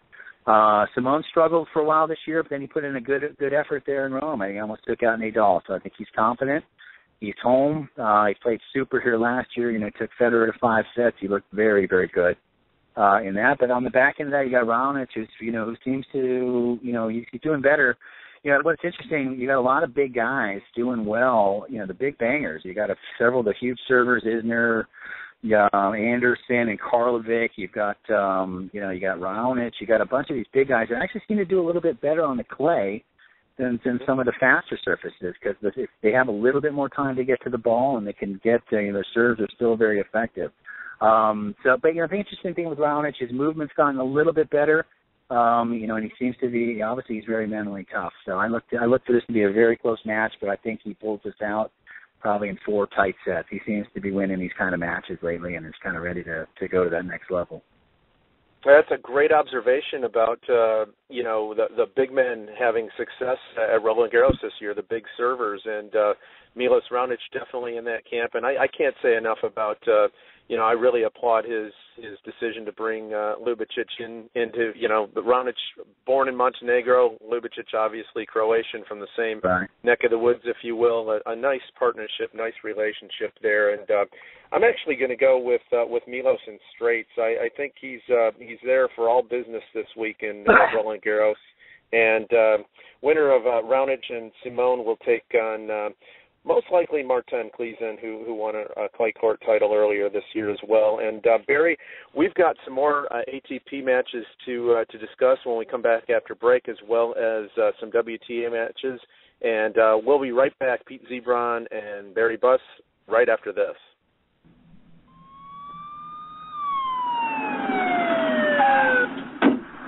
Simone struggled for a while this year, but then he put in a good effort there in Rome. He almost took out Nadal, so I think he's confident. He's home. He played super here last year. Took Federer to 5 sets. He looked very, very good in that. But on the back end of that, you got Raonic, who seems to, he's doing better. What's interesting, you got a lot of big guys doing well. The big bangers. You got several of the huge servers, Isner, Anderson, and Karlovic. You've got, you got Raonic. You got a bunch of these big guys that actually seem to do a little bit better on the clay than some of the faster surfaces, because they have a little bit more time to get to the ball, and they can get their serves are still very effective. But the interesting thing with Raonic, his movement's gotten a little bit better. And he seems to be, obviously he's very mentally tough. So I look for this to be a very close match, but I think he pulls this out probably in 4 tight sets. He seems to be winning these kind of matches lately, and is kind of ready to go to that next level. That's a great observation about, the big men having success at Roland Garros this year, the big servers, and Milos Raonic definitely in that camp. And I can't say enough about, I really applaud his decision to bring Lubicic into, the Raonic, born in Montenegro, Lubicic obviously Croatian from the same neck of the woods, if you will. A nice partnership, nice relationship there. And I'm actually going to go with Milos in straights. I think he's there for all business this week in Roland Garros. And winner of Raonic and Simone will take on most likely Martin Klizan, who won a clay court title earlier this year as well. And Barry, we've got some more ATP matches to discuss when we come back after break, as well as some WTA matches. And we'll be right back, Pete Zebron and Barry Buss, right after this.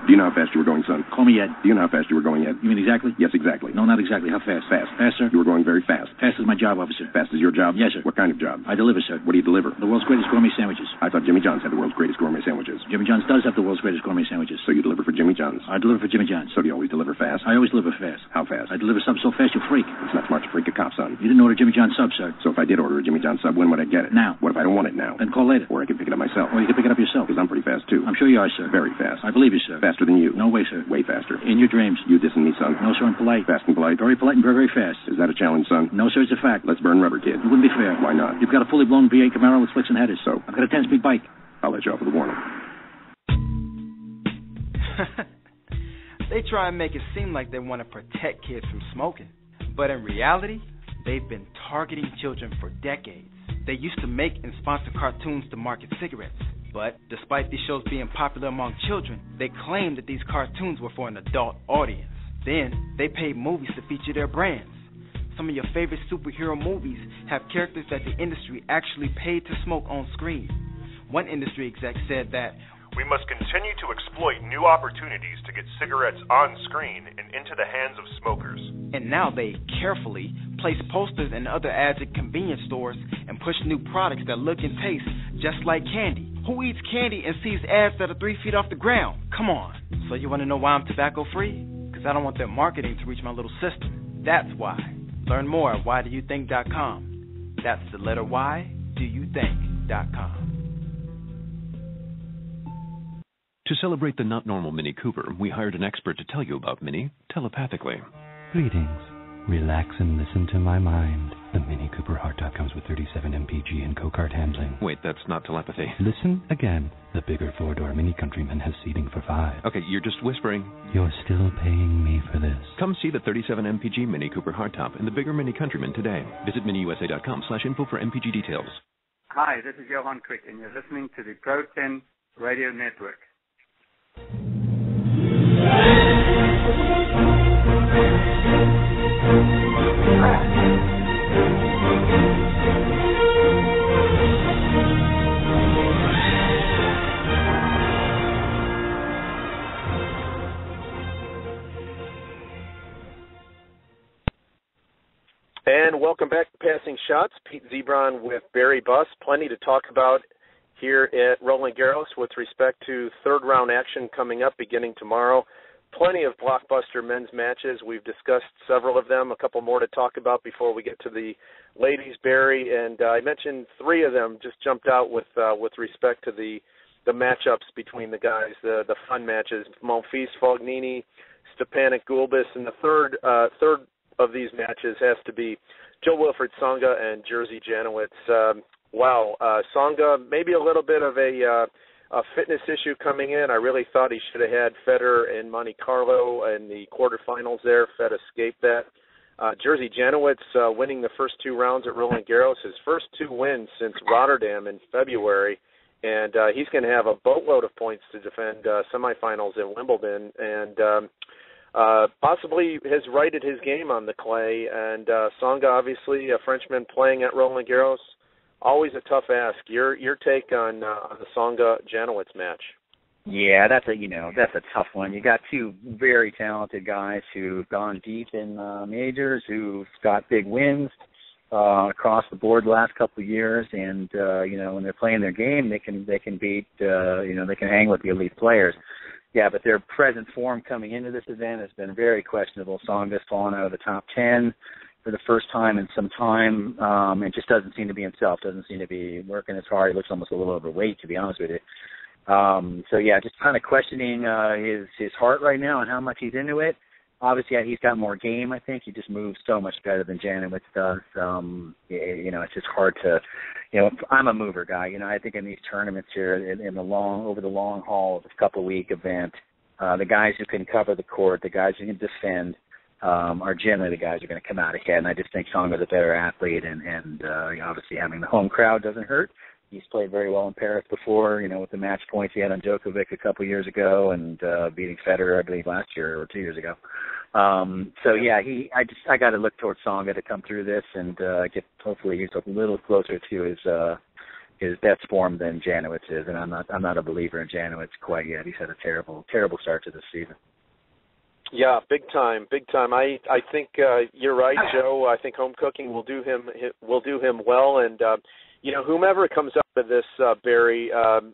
Do you know how fast you were going, son? Call me Ed. Do you know how fast you were going, Ed? You mean exactly? Yes, exactly. No, not exactly. How fast? Fast. Faster? You were going very fast. Fast is my job, officer. Fast is your job? Yes, sir. What kind of job? I deliver, sir. What do you deliver? The world's greatest gourmet sandwiches. I thought Jimmy John's had the world's greatest gourmet sandwiches. Jimmy John's does have the world's greatest gourmet sandwiches. So you deliver for Jimmy John's? I deliver for Jimmy John's. So do you always deliver fast? I always deliver fast. How fast? I deliver something so fast you'll freak. It's not smart to freak a cop, son. You didn't order Jimmy John's sub, sir. So if I did order a Jimmy John's sub, when would I get it? Now. What if I don't want it now? Then call later. Or I can pick it up myself. Or you can pick it up yourself. Because I'm pretty fast, too. I'm sure you are, sir. Very fast. I believe you, sir. Faster than you. No way, sir. Way faster. In your dreams. You dissing me, son? No, sir, I'm polite. Fast and polite? Very polite and very, very fast. Is that a challenge, son? No, sir, it's a fact. Let's burn rubber, kid. It wouldn't be fair. Why not? You've got a fully blown V8 Camaro with slicks and headers. So? I've got a 10-speed bike. I'll let you off with a warning. They try and make it seem like they want to protect kids from smoking. But in reality, they've been targeting children for decades. They used to make and sponsor cartoons to market cigarettes. But despite these shows being popular among children, they claimed that these cartoons were for an adult audience. Then, they paid movies to feature their brands. Some of your favorite superhero movies have characters that the industry actually paid to smoke on screen. One industry exec said that, "We must continue to exploit new opportunities to get cigarettes on screen and into the hands of smokers." And now they carefully place posters and other ads at convenience stores and push new products that look and taste just like candy. Who eats candy and sees ads that are 3 feet off the ground? Come on. So you want to know why I'm tobacco-free? Because I don't want their marketing to reach my little system. That's why. Learn more at whydoyouthink.com. That's the letter Y, doyouthink.com. To celebrate the not normal Mini Cooper, we hired an expert to tell you about Mini telepathically. Greetings. Relax and listen to my mind. The Mini Cooper hard top comes with 37 mpg and co-cart handling. Wait, that's not telepathy. Listen again. The bigger four-door Mini Countryman has seating for 5. Okay, you're just whispering. You're still paying me for this. Come see the 37 mpg Mini Cooper hardtop and the bigger Mini Countryman today. Visit miniusa.com/info for MPG details. Hi, this is Johan Crick, and you're listening to the Pro 10 Radio Network. And welcome back to Passing Shots. Pete Zebron with Barry Buss. Plenty to talk about here at Roland Garros with respect to third-round action coming up beginning tomorrow. Plenty of blockbuster men's matches. We've discussed several of them, a couple more to talk about before we get to the ladies, Barry. And I mentioned 3 of them just jumped out with respect to the matchups between the guys, the fun matches, Monfils, Fognini, Stepanek, Gulbis, and the third of these matches has to be Joe-Wilfried Tsonga and Jerzy Janowicz. Tsonga, maybe a little bit of a fitness issue coming in. I really thought he should have had Federer in Monte Carlo in the quarterfinals there. Fed escaped that. Jerzy Janowicz winning the first 2 rounds at Roland Garros, his first 2 wins since Rotterdam in February. And he's going to have a boatload of points to defend semifinals in Wimbledon. And possibly has righted his game on the clay. And Tsonga, obviously, a Frenchman playing at Roland Garros, always a tough ask. Your take on the Tsonga-Janowicz match? Yeah, that's a tough one. You got 2 very talented guys who've gone deep in majors, who've got big wins across the board the last couple of years, and when they're playing their game, they can beat they can hang with the elite players. Yeah, but their present form coming into this event has been very questionable. Tsonga's fallen out of the top 10. for the first time in some time, and just doesn't seem to be himself, doesn't seem to be working as hard. He looks almost a little overweight, to be honest with you. So yeah, just kind of questioning his heart right now and how much he's into it. Obviously, he's got more game. I think he just moves so much better than Janowitz does. It's just hard to, I'm a mover guy. I think in these tournaments here, over the long haul of a couple-week event, the guys who can cover the court, the guys who can defend, are generally the guys who are going to come out ahead. And I just think Tsonga's a better athlete, and obviously having the home crowd doesn't hurt. He's played very well in Paris before, with the match points he had on Djokovic a couple years ago, and beating Federer, I believe, last year or 2 years ago. I got to look towards Tsonga to come through this and hopefully he's a little closer to his best form than Janowitz is, and I'm not a believer in Janowitz quite yet. He's had a terrible start to this season. Yeah, big time. I think you're right, Joe. I think home cooking will do him well, and whomever comes out of this, Barry,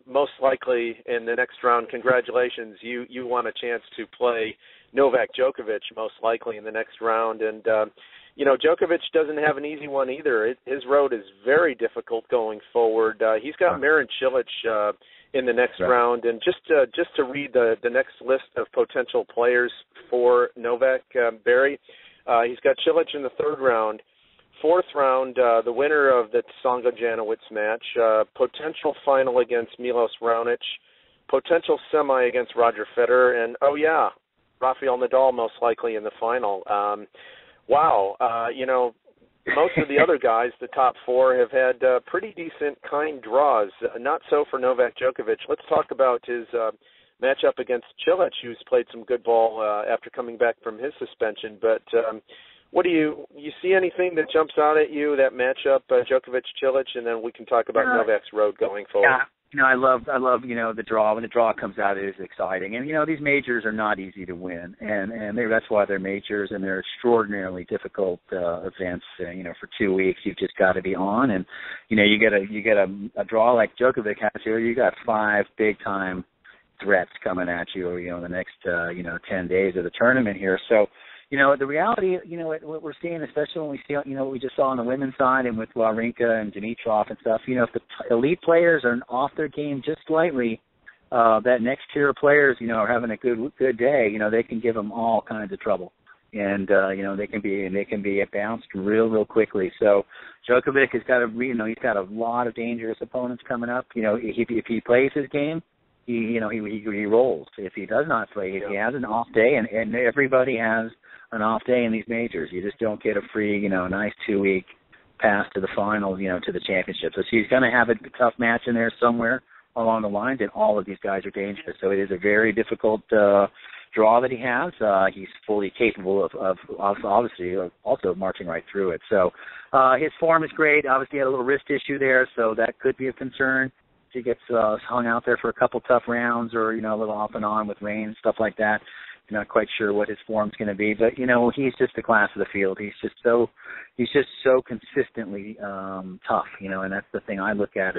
most likely in the next round, congratulations. You want a chance to play Novak Djokovic most likely in the next round, and Djokovic doesn't have an easy one either. His road is very difficult going forward. He's got Marin Cilic in the next round, and just to read the next list of potential players for Novak, Barry, he's got Cilic in the third round. Fourth round, the winner of the Tsonga-Janowitz match, potential final against Milos Raonic, potential semi against Roger Federer, and Rafael Nadal most likely in the final. Most of the other guys, the top four, have had pretty decent kind draws. Not so for Novak Djokovic. Let's talk about his matchup against Cilic, who's played some good ball after coming back from his suspension. But what do you see anything that jumps out at you, that matchup, Djokovic-Cilic, and then we can talk about Novak's road going forward. Yeah. I love the draw. When the draw comes out, it is exciting. And these majors are not easy to win, and that's why they're majors, and they're extraordinarily difficult events. For 2 weeks, you've just got to be on, and you get a draw like Djokovic has here. You got 5 big time threats coming at you, in the next 10 days of the tournament here. So. The reality, what we're seeing, especially when we see, what we just saw on the women's side and with Wawrinka and Dimitrov and stuff, if the elite players are off their game just slightly, that next tier of players, are having a good day, they can give them all kinds of trouble. And, they can be bounced real quickly. So Djokovic has got he's got a lot of dangerous opponents coming up. If he plays his game, he rolls. If he does not play, if he has an off day, and everybody has an off day in these majors. You just don't get a free, nice 2 week pass to the finals, to the championship. So he's going to have a tough match in there somewhere along the lines, and all of these guys are dangerous. So it is a very difficult draw that he has. He's fully capable of obviously also marching right through it. So his form is great. Obviously, he had a little wrist issue there, so that could be a concern. He gets hung out there for a couple tough rounds, or a little off and on with rain and stuff like that. You're not quite sure what his form's going to be, but he's just the class of the field. He's just so consistently tough, and that's the thing I look at.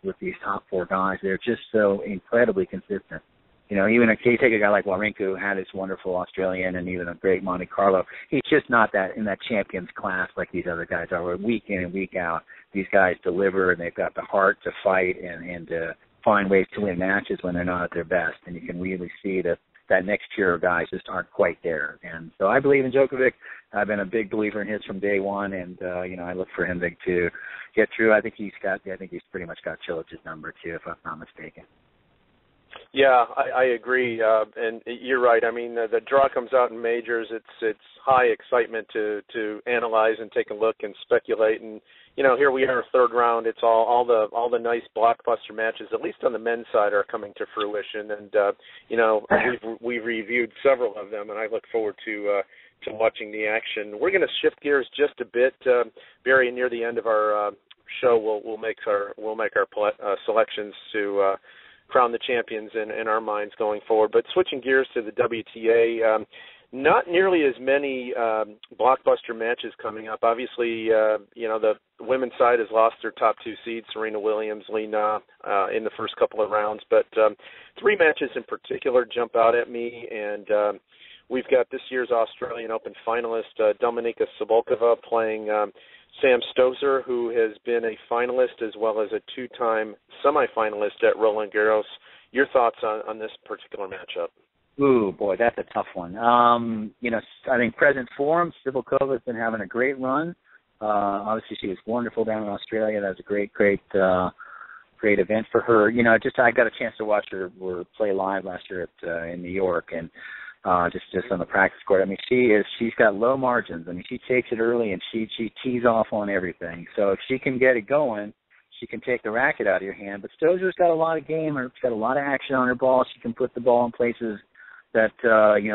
With these top 4 guys, they're just so incredibly consistent. Even if you take a guy like Wawrinka, who had his wonderful Australian and even a great Monte Carlo, he's just not that in that champions class like these other guys are. Where week in and week out, these guys deliver, and they've got the heart to fight and to find ways to win matches when they're not at their best. And you can really see that next tier of guys just aren't quite there. And so I believe in Djokovic. I've been a big believer in his from day one, and I look for him to get through. I think he's pretty much got Cilic's number too, if I'm not mistaken. Yeah, I agree, and you're right. I mean, the draw comes out in majors. It's high excitement to analyze and take a look and speculate. And here we are, third round. It's all the nice blockbuster matches, at least on the men's side, are coming to fruition. And we've reviewed several of them, and I look forward to watching the action. We're going to shift gears just a bit, Barry. Near the end of our show, we'll make our selections to crown the champions in our minds going forward. But switching gears to the WTA, not nearly as many blockbuster matches coming up. Obviously, the women's side has lost their top 2 seeds, Serena Williams, Li Na, in the first couple of rounds. But 3 matches in particular jump out at me, and we've got this year's Australian Open finalist Dominika Cibulkova playing Sam Stosur, who has been a finalist as well as a two-time semifinalist at Roland Garros. Your thoughts on this particular matchup? Ooh, boy, that's a tough one. I think present form, Cibulkova's been having a great run. Obviously, she was wonderful down in Australia. That was a great event for her. I got a chance to watch her play live last year in New York, and just on the practice court. I mean, she's got low margins. I mean, she takes it early and she tees off on everything. So if she can get it going, she can take the racket out of your hand. But Stosur's got a lot of game, or she's got a lot of action on her ball. She can put the ball in places that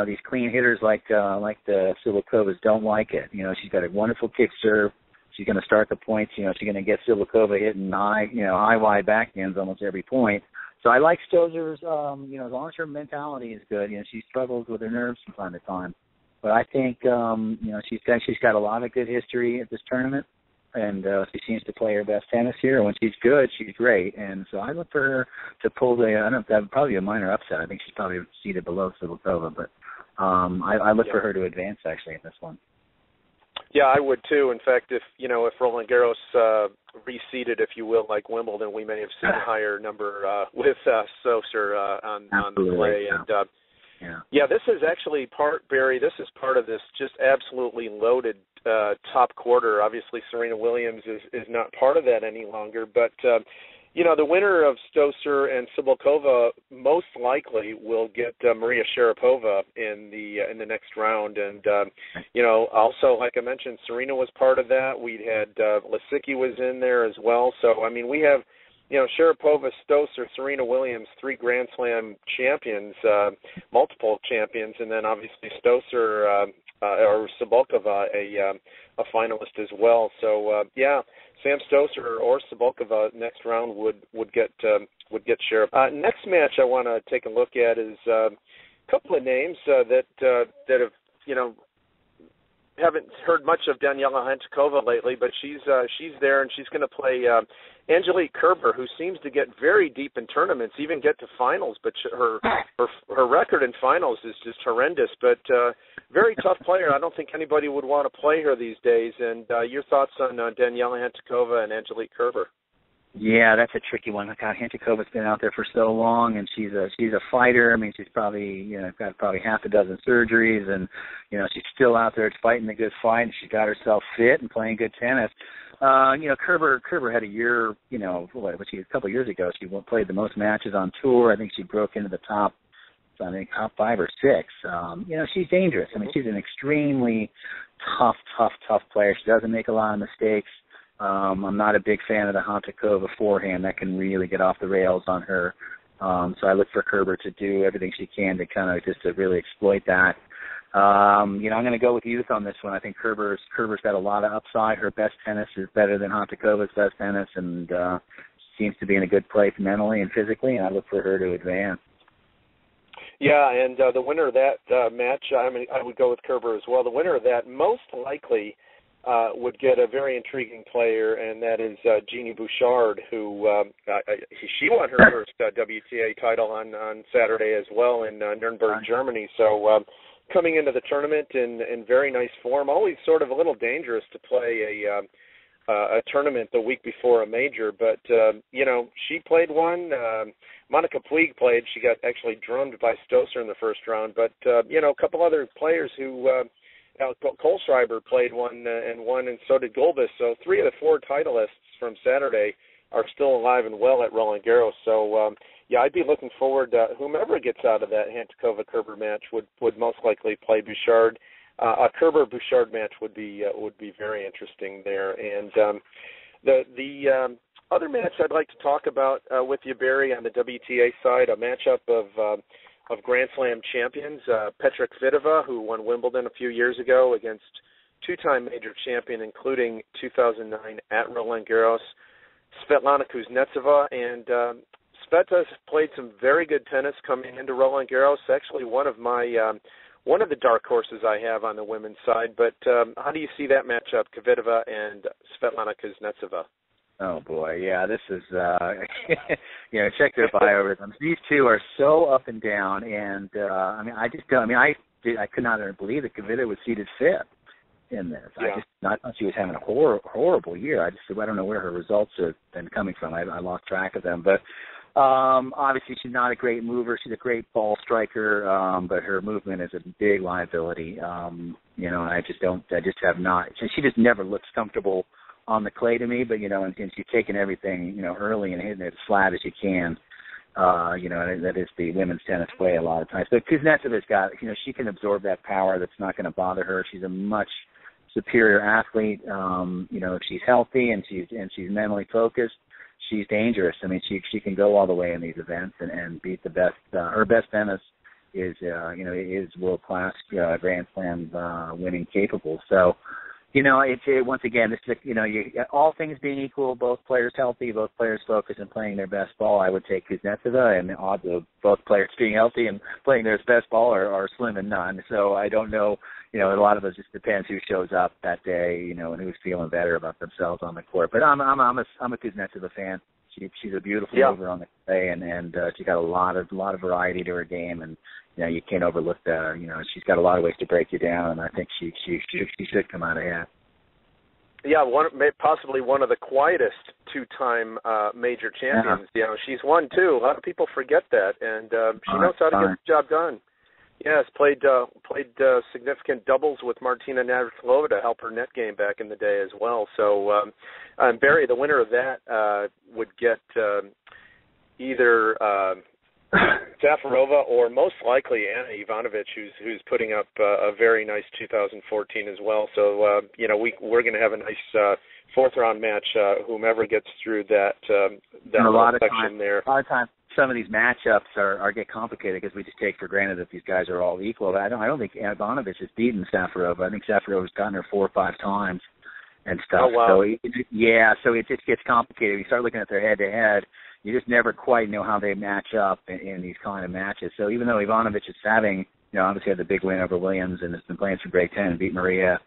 these clean hitters like the Cibulkovas don't like it. She's got a wonderful kick serve. She's going to start the points. She's going to get Cibulkova hitting high wide backhands almost every point. So I like Stosur's. As long as her mentality is good. She struggles with her nerves from time to time, but I think she's got a lot of good history at this tournament, and she seems to play her best tennis here. When she's good, she's great, and so I look for her to pull that would probably be a minor upset. I think she's probably seated below Cibulkova, but I look for her to advance actually in this one. Yeah, I would too. In fact, if Roland Garros reseeded, if you will, like Wimbledon, we may have seen a higher number with Stosur on the play. And this is actually Barry. This is part of this just absolutely loaded top quarter. Obviously, Serena Williams is not part of that any longer, but. The winner of Stosur and Cibulkova most likely will get Maria Sharapova in the next round, and also like I mentioned, Serena was part of that. We had Lisicki was in there as well. So I mean, we have Sharapova, Stosur, Serena Williams, 3 Grand Slam champions, multiple champions, and then obviously Stosur or Cibulkova a finalist as well. So Sam Stosur or Cibulkova next round would get Sharapova. Next match I want to take a look at is a couple of names that have haven't heard much of Daniela Hentikova lately, but she's there and she's going to play Angelique Kerber, who seems to get very deep in tournaments, even get to finals. But her record in finals is just horrendous. But very tough player. I don't think anybody would want to play her these days. And your thoughts on Daniela Hentikova and Angelique Kerber? Yeah, that's a tricky one. God, Hentikova's been out there for so long, and she's a fighter. I mean, she's probably got probably half a dozen surgeries, and she's still out there fighting the good fight. And she got herself fit and playing good tennis. Kerber had a year. A couple of years ago, she plaid the most matches on tour. I think she broke into the top 5 or 6. She's dangerous. I mean, she's an extremely tough player. She doesn't make a lot of mistakes. I'm not a big fan of the Hentikova forehand. That can really get off the rails on her. So I look for Kerber to do everything she can to kind of just to really exploit that. I'm going to go with youth on this one. I think Kerber's got a lot of upside. Her best tennis is better than Hentikova's best tennis, and seems to be in a good place mentally and physically, and I look for her to advance. Yeah, and the winner of that match, I would go with Kerber as well. The winner of that most likely would get a very intriguing player, and that is Jeannie Bouchard, who she won her first WTA title on Saturday as well in Nuremberg, Germany. So coming into the tournament in very nice form. Always sort of a little dangerous to play a tournament the week before a major, but she played one. Monica Puig played. She got actually drummed by Stosur in the first round, but a couple other players who. Kohlschreiber played one and won, and so did Gulbis. So 3 of the 4 titleists from Saturday are still alive and well at Roland Garros. So I'd be looking forward to whomever gets out of that Hentikova-Kerber match would most likely play Bouchard. A Kerber-Bouchard match would be very interesting there. And the other match I'd like to talk about with you, Barry, on the WTA side, a matchup of Grand Slam champions, Petra Kvitova, who won Wimbledon a few years ago, against 2-time major champion, including 2009 at Roland Garros, Svetlana Kuznetsova. And Sveta's played some very good tennis coming into Roland Garros. Actually, one of the dark horses I have on the women's side. But how do you see that matchup, Kvitova and Svetlana Kuznetsova? Oh boy, yeah, this is check their biorhythms. These two are so up and down, and I could not believe that Kvitova was seeded fifth in this. Yeah. I thought she was having a horrible year. I don't know where her results have been coming from. I lost track of them, but obviously she's not a great mover. She's a great ball striker, but her movement is a big liability. I just have not. She just never looks comfortable on the clay to me. But and she's taking everything early and hitting it as flat as you can. That is the women's tennis way a lot of times. But Kuznetsova's got, she can absorb that power. That's not going to bother her. She's a much superior athlete. If she's healthy and she's mentally focused, she's dangerous. I mean, she can go all the way in these events and beat the best. Her best tennis is world class, Grand Slam winning capable. So, once again, this is all things being equal, both players healthy, both players focused and playing their best ball, I would take Kuznetsova, and the odds of both players being healthy and playing their best ball are slim and none. So I don't know. A lot of it just depends who shows up that day, and who's feeling better about themselves on the court. But I'm a Kuznetsova fan. She's a beautiful mover on the clay, and she's got a lot of variety to her game, and you can't overlook the. She's got a lot of ways to break you down, and I think she should come out ahead. Yeah, possibly one of the quietest two-time major champions. Yeah. She's won too. A lot of people forget that, and she knows how to get the job done. Yes, played significant doubles with Martina Navratilova to help her net game back in the day as well. So, Barry, the winner of that would get either Safarova or most likely Anna Ivanovic, who's putting up a very nice 2014 as well. So, we're going to have a nice fourth round match. Whomever gets through that section there. A lot of times, some of these matchups are get complicated because we just take for granted that these guys are all equal. I don't think Ivanovic has beaten Safarova. I think Safarova's gotten her 4 or 5 times and stuff. Oh, wow. So it just gets complicated. You start looking at their head-to-head, you just never quite know how they match up in these kind of matches. So even though Ivanovic is having, obviously had the big win over Williams and has been playing some grade 10 and beat Maria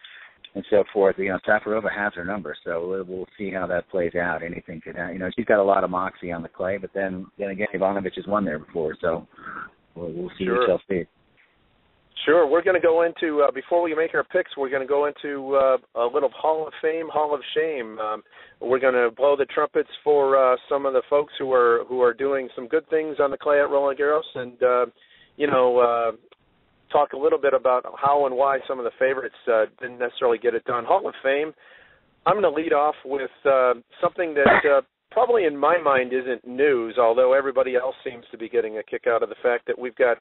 and so forth, Safarova has her number. So we'll see how that plays out. Anything could happen. She's got a lot of moxie on the clay, but then again, Ivanovic has won there before. So we'll see. Sure. We shall see. Sure. We're going to go into, before we make our picks, we're going to go into a little Hall of Fame, Hall of Shame. We're going to blow the trumpets for some of the folks who are doing some good things on the clay at Roland Garros, and talk a little bit about how and why some of the favorites didn't necessarily get it done. Hall of Fame, I'm going to lead off with something that probably in my mind isn't news, although everybody else seems to be getting a kick out of the fact that we've got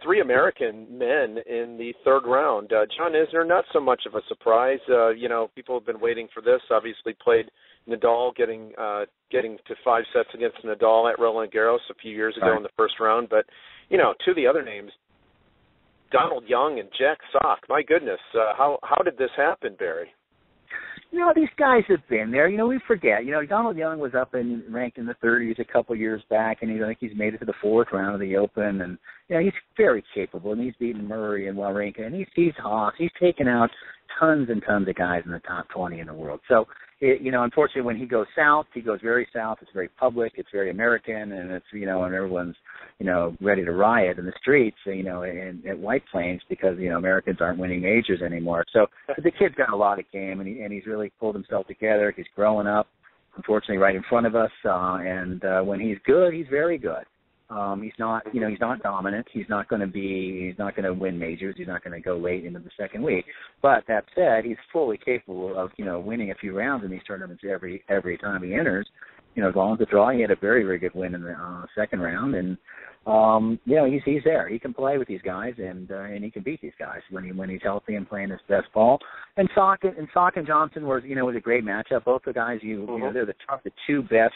3 American men in the third round. John Isner, not so much of a surprise. People have been waiting for this. Obviously played Nadal, getting to 5 sets against Nadal at Roland Garros a few years ago in the first round. But, two of the other names, Donald Young and Jack Sock. My goodness, how did this happen, Barry? These guys have been there. We forget. Donald Young was up and ranked in the 30s a couple years back, and I think he's made it to the 4th round of the Open. And he's very capable, and he's beaten Murray and Wawrinka, and he's Haas. He's taken out tons and tons of guys in the top 20 in the world. So, unfortunately, when he goes south, he goes very south. It's very public. It's very American, and it's and everyone's ready to riot in the streets, at White Plains because Americans aren't winning majors anymore. So the kid's got a lot of game, and he's really pulled himself together. He's growing up, unfortunately, right in front of us. And when he's good, he's very good. He's not dominant. He's not going to win majors. He's not going to go late into the second week. But that said, he's fully capable of, winning a few rounds in these tournaments every time he enters. As long as the draw, he had a very, very good win in the second round, and he's there. He can play with these guys, and he can beat these guys when he's healthy and playing his best ball. And Sock and Johnson was a great matchup. Both the guys, they're the 2 best.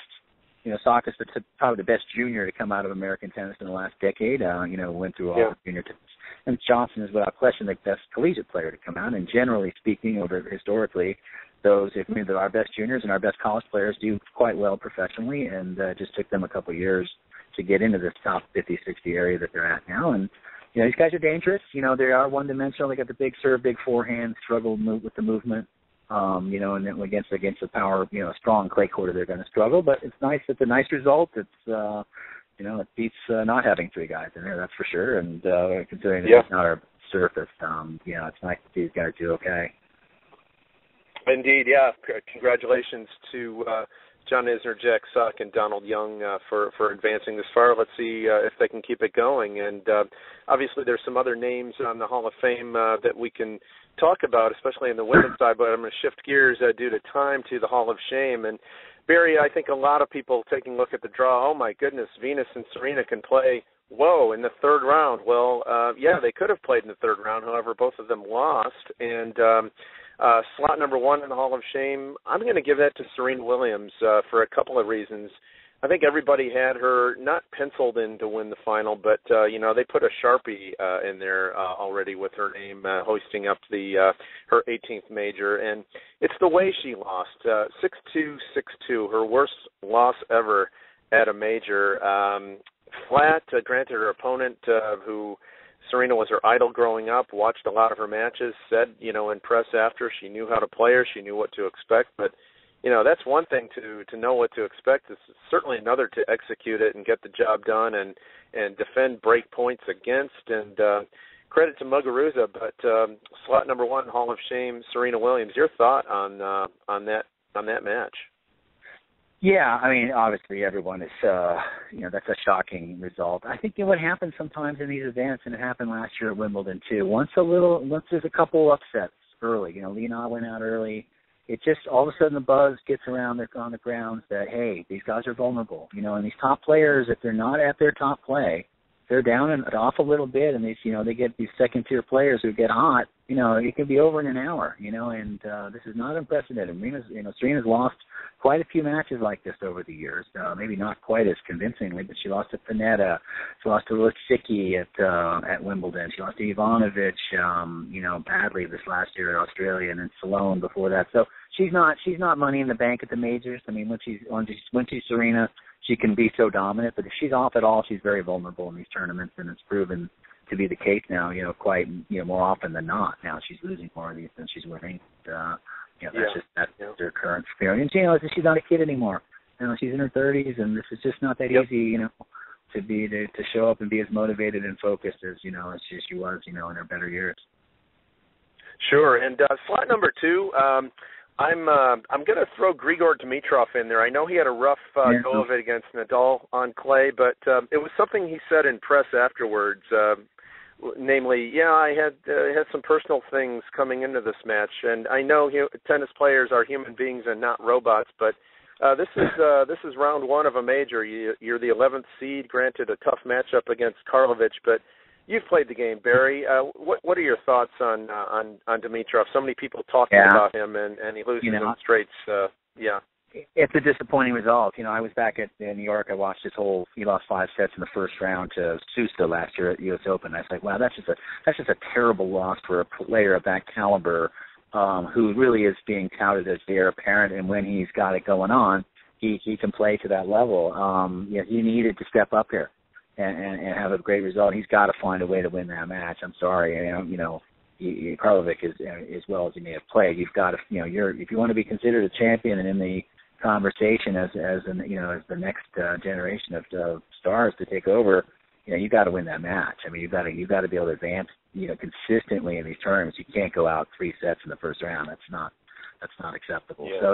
Sock is probably the best junior to come out of American tennis in the last decade. Went through all the junior tennis. And Johnson is without question the best collegiate player to come out. And generally speaking, historically, our best juniors and our best college players do quite well professionally, and just took them a couple of years to get into this top 50, 60 area that they're at now. And these guys are dangerous. They are one-dimensional. They got the big serve, big forehand, struggle with the movement. And then against the power, strong clay court, they're going to struggle. But it's nice. It's a nice result. It's it beats not having 3 guys in there, that's for sure. And considering that he's not our surfaced. It's nice to see these guys do okay. Indeed, yeah. Congratulations to John Isner, Jack Suck, and Donald Young for advancing this far. Let's see if they can keep it going. And obviously there's some other names on the Hall of Fame that we can talk about, especially in the women's side, but I'm going to shift gears due to time to the Hall of Shame. And Barry, I think a lot of people taking a look at the draw, oh my goodness, Venus and Serena can play, in the third round. Well, yeah, they could have played in the third round, however, both of them lost. And slot number 1 in the Hall of Shame, I'm going to give that to Serena Williams for a couple of reasons. I think everybody had her not penciled in to win the final, but they put a Sharpie in there already with her name hoisting up her 18th major, and it's the way she lost. 6-2, 6-2, her worst loss ever at a major. Flat. Granted, her opponent, who Serena was her idol growing up, watched a lot of her matches, said, in press after she knew how to play her, she knew what to expect, but that's one thing to know what to expect. It's certainly another to execute it and get the job done and defend break points against. And credit to Muguruza, but slot number 1, Hall of Shame, Serena Williams. Your thought on that match? Yeah, I mean, obviously everyone is, that's a shocking result. I think what happens sometimes in these events, and it happened last year at Wimbledon too, once there's a couple upsets early, Lena went out early, it just all of a sudden the buzz gets around on the grounds that, hey, these guys are vulnerable, and these top players, if they're not at their top play, they're down and off a little bit, and they get these second-tier players who get hot, it can be over in an hour, and this is not unprecedented. Serena's lost quite a few matches like this over the years, maybe not quite as convincingly, but she lost to Panetta, she lost to Lisicky at Wimbledon, she lost to Ivanovic, badly this last year at Australia, and then Salone before that. So she's not money in the bank at the majors. I mean, when she's Serena, she can be so dominant, but if she's off at all, she's very vulnerable in these tournaments, and it's proven to be the case now, quite more often than not. Now she's losing more of these than she's winning. That's her current experience. She's not a kid anymore. She's in her 30s, and this is just not that easy, to show up and be as motivated and focused as she was, in her better years. Sure. And slot number 2, I'm going to throw Grigor Dimitrov in there. I know he had a rough go of it against Nadal on clay, but it was something he said in press afterwards. Namely, I had some personal things coming into this match, and I know tennis players are human beings and not robots, but this is round 1 of a major. You're the 11th seed, granted a tough matchup against Karlovic, but you've played the game, Barry. What are your thoughts on Dimitrov? So many people talking about him, and he loses in straights. It's a disappointing result. I was back in New York. I watched he lost 5 sets in the first round to Sousa last year at U.S. Open. I was like, wow, that's just a terrible loss for a player of that caliber, who really is being touted as the heir apparent, and when he's got it going on, he can play to that level. He needed to step up here and have a great result. He's got to find a way to win that match. I'm sorry, Karlovic is as well as he may have played. You've got to, if you want to be considered a champion and in the conversation as the next generation of stars to take over, you got to win that match. I mean, you got to be able to advance, consistently in these tournaments. You can't go out 3 sets in the first round. That's not acceptable. Yeah. So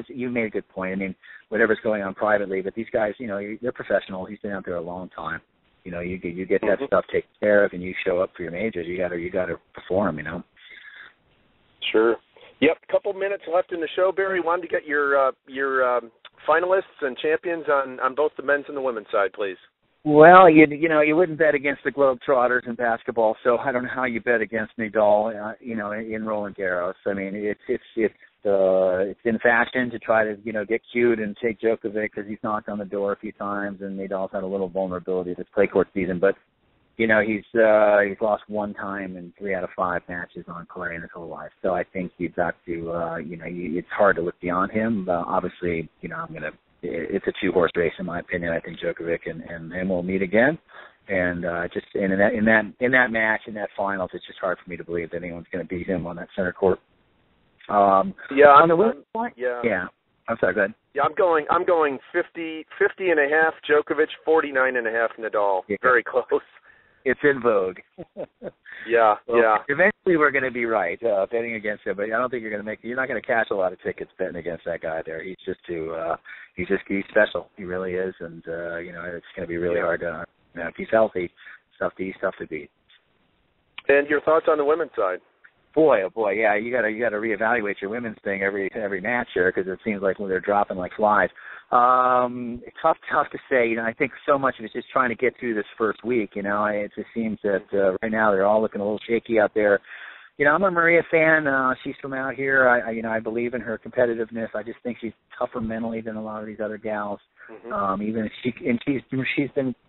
you made a good point. I mean, whatever's going on privately, but these guys, they're professionals. He's been out there a long time. You get that stuff taken care of, and you show up for your majors. You got to perform. Sure. Yep. A couple minutes left in the show, Barry. Wanted to get your finalists and champions on both the men's and the women's side, please. Well, you wouldn't bet against the Globetrotters in basketball, so I don't know how you bet against Nadal, in Roland Garros. I mean, it's in fashion to try to get cute and take Djokovic because he's knocked on the door a few times, and Nadal's had a little vulnerability this clay court season, but he's lost 1 time in 3 out of 5 matches on clay in his whole life. So I think you've got to, it's hard to look beyond him. Obviously, it's a 2-horse race in my opinion. I think Djokovic and will meet again, and in that match, in that finals, it's just hard for me to believe that anyone's going to beat him on that center court. On the women's point, I'm sorry, go ahead. Yeah, I'm going 50 and a half Djokovic, 49 and a half Nadal. Yeah. Very close. It's in vogue. Yeah. Eventually, we're going to be right betting against him, but I don't think you're not going to cash a lot of tickets betting against that guy there. He's he's special. He really is, and it's going to be really hard to. If he's healthy, he's tough to beat. And your thoughts on the women's side? Boy, oh boy, yeah, you got to reevaluate your women's thing every match here because it seems like when they're dropping like flies. Tough to say. I think so much of it's just trying to get through this first week. It just seems that right now they're all looking a little shaky out there. I'm a Maria fan. She's from out here. I believe in her competitiveness. I just think she's tougher mentally than a lot of these other gals. Mm-hmm. Even if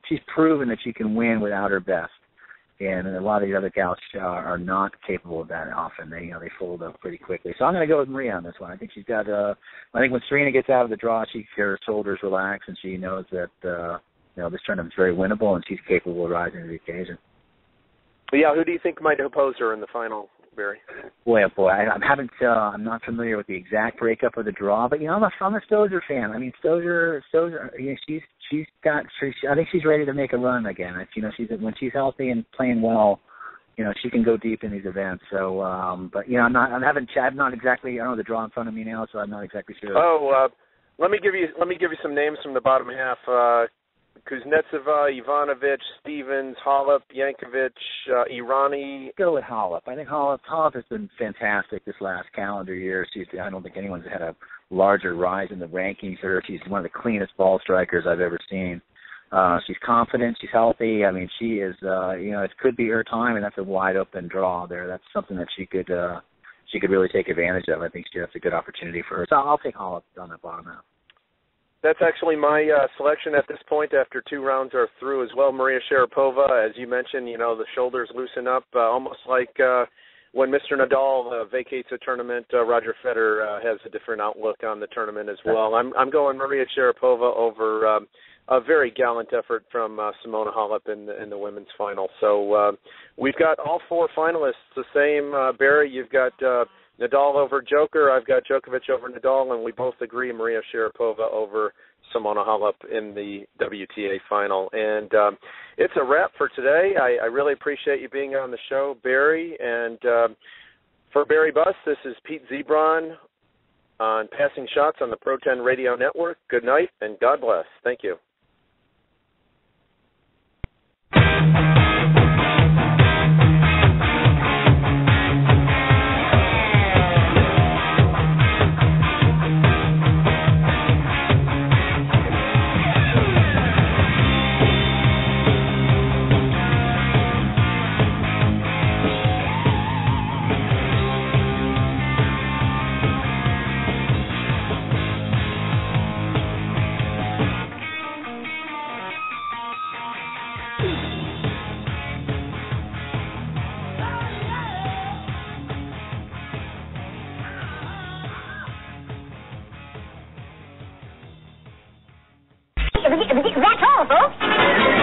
she's proven that she can win without her best. And a lot of these other gals are not capable of that often. They fold up pretty quickly. So I'm going to go with Maria on this one. I think she's got. I think when Serena gets out of the draw, her shoulders relax and she knows that this tournament's very winnable and she's capable of rising to the occasion. Yeah, who do you think might oppose her in the final, Barry? Boy, I'm not familiar with the exact breakup of the draw, but I'm a Stosur fan. I mean, Stosur, she's got. I think she's ready to make a run again. When she's healthy and playing well, she can go deep in these events. So, but I'm not exactly. I don't know the draw in front of me now, so I'm not exactly sure. Let me give you some names from the bottom half. Kuznetsova, Ivanovic, Stevens, Halep, Yankovic, Irani. Go with Halep. I think Halep has been fantastic this last calendar year. I don't think anyone's had a larger rise in the rankings. She's one of the cleanest ball strikers I've ever seen. She's confident. She's healthy. I mean, she is. It could be her time, and that's a wide open draw there. That's something that she could really take advantage of. I think that's a good opportunity for her. So I'll take Halep on that bottom half. That's actually my selection at this point after 2 rounds are through as well. Maria Sharapova, as you mentioned, the shoulders loosen up, almost like when Mr. Nadal vacates a tournament, Roger Federer has a different outlook on the tournament as well. I'm going Maria Sharapova over a very gallant effort from Simona Halep in the women's final. So we've got all 4 finalists the same. Barry, you've got Nadal over Joker. I've got Djokovic over Nadal, and we both agree Maria Sharapova over Simona Halep in the WTA final. And it's a wrap for today. I really appreciate you being on the show, Barry. And for Barry Buss, this is Pete Zebron on Passing Shots on the Pro 10 Radio Network. Good night, and God bless. Thank you. That's all, folks.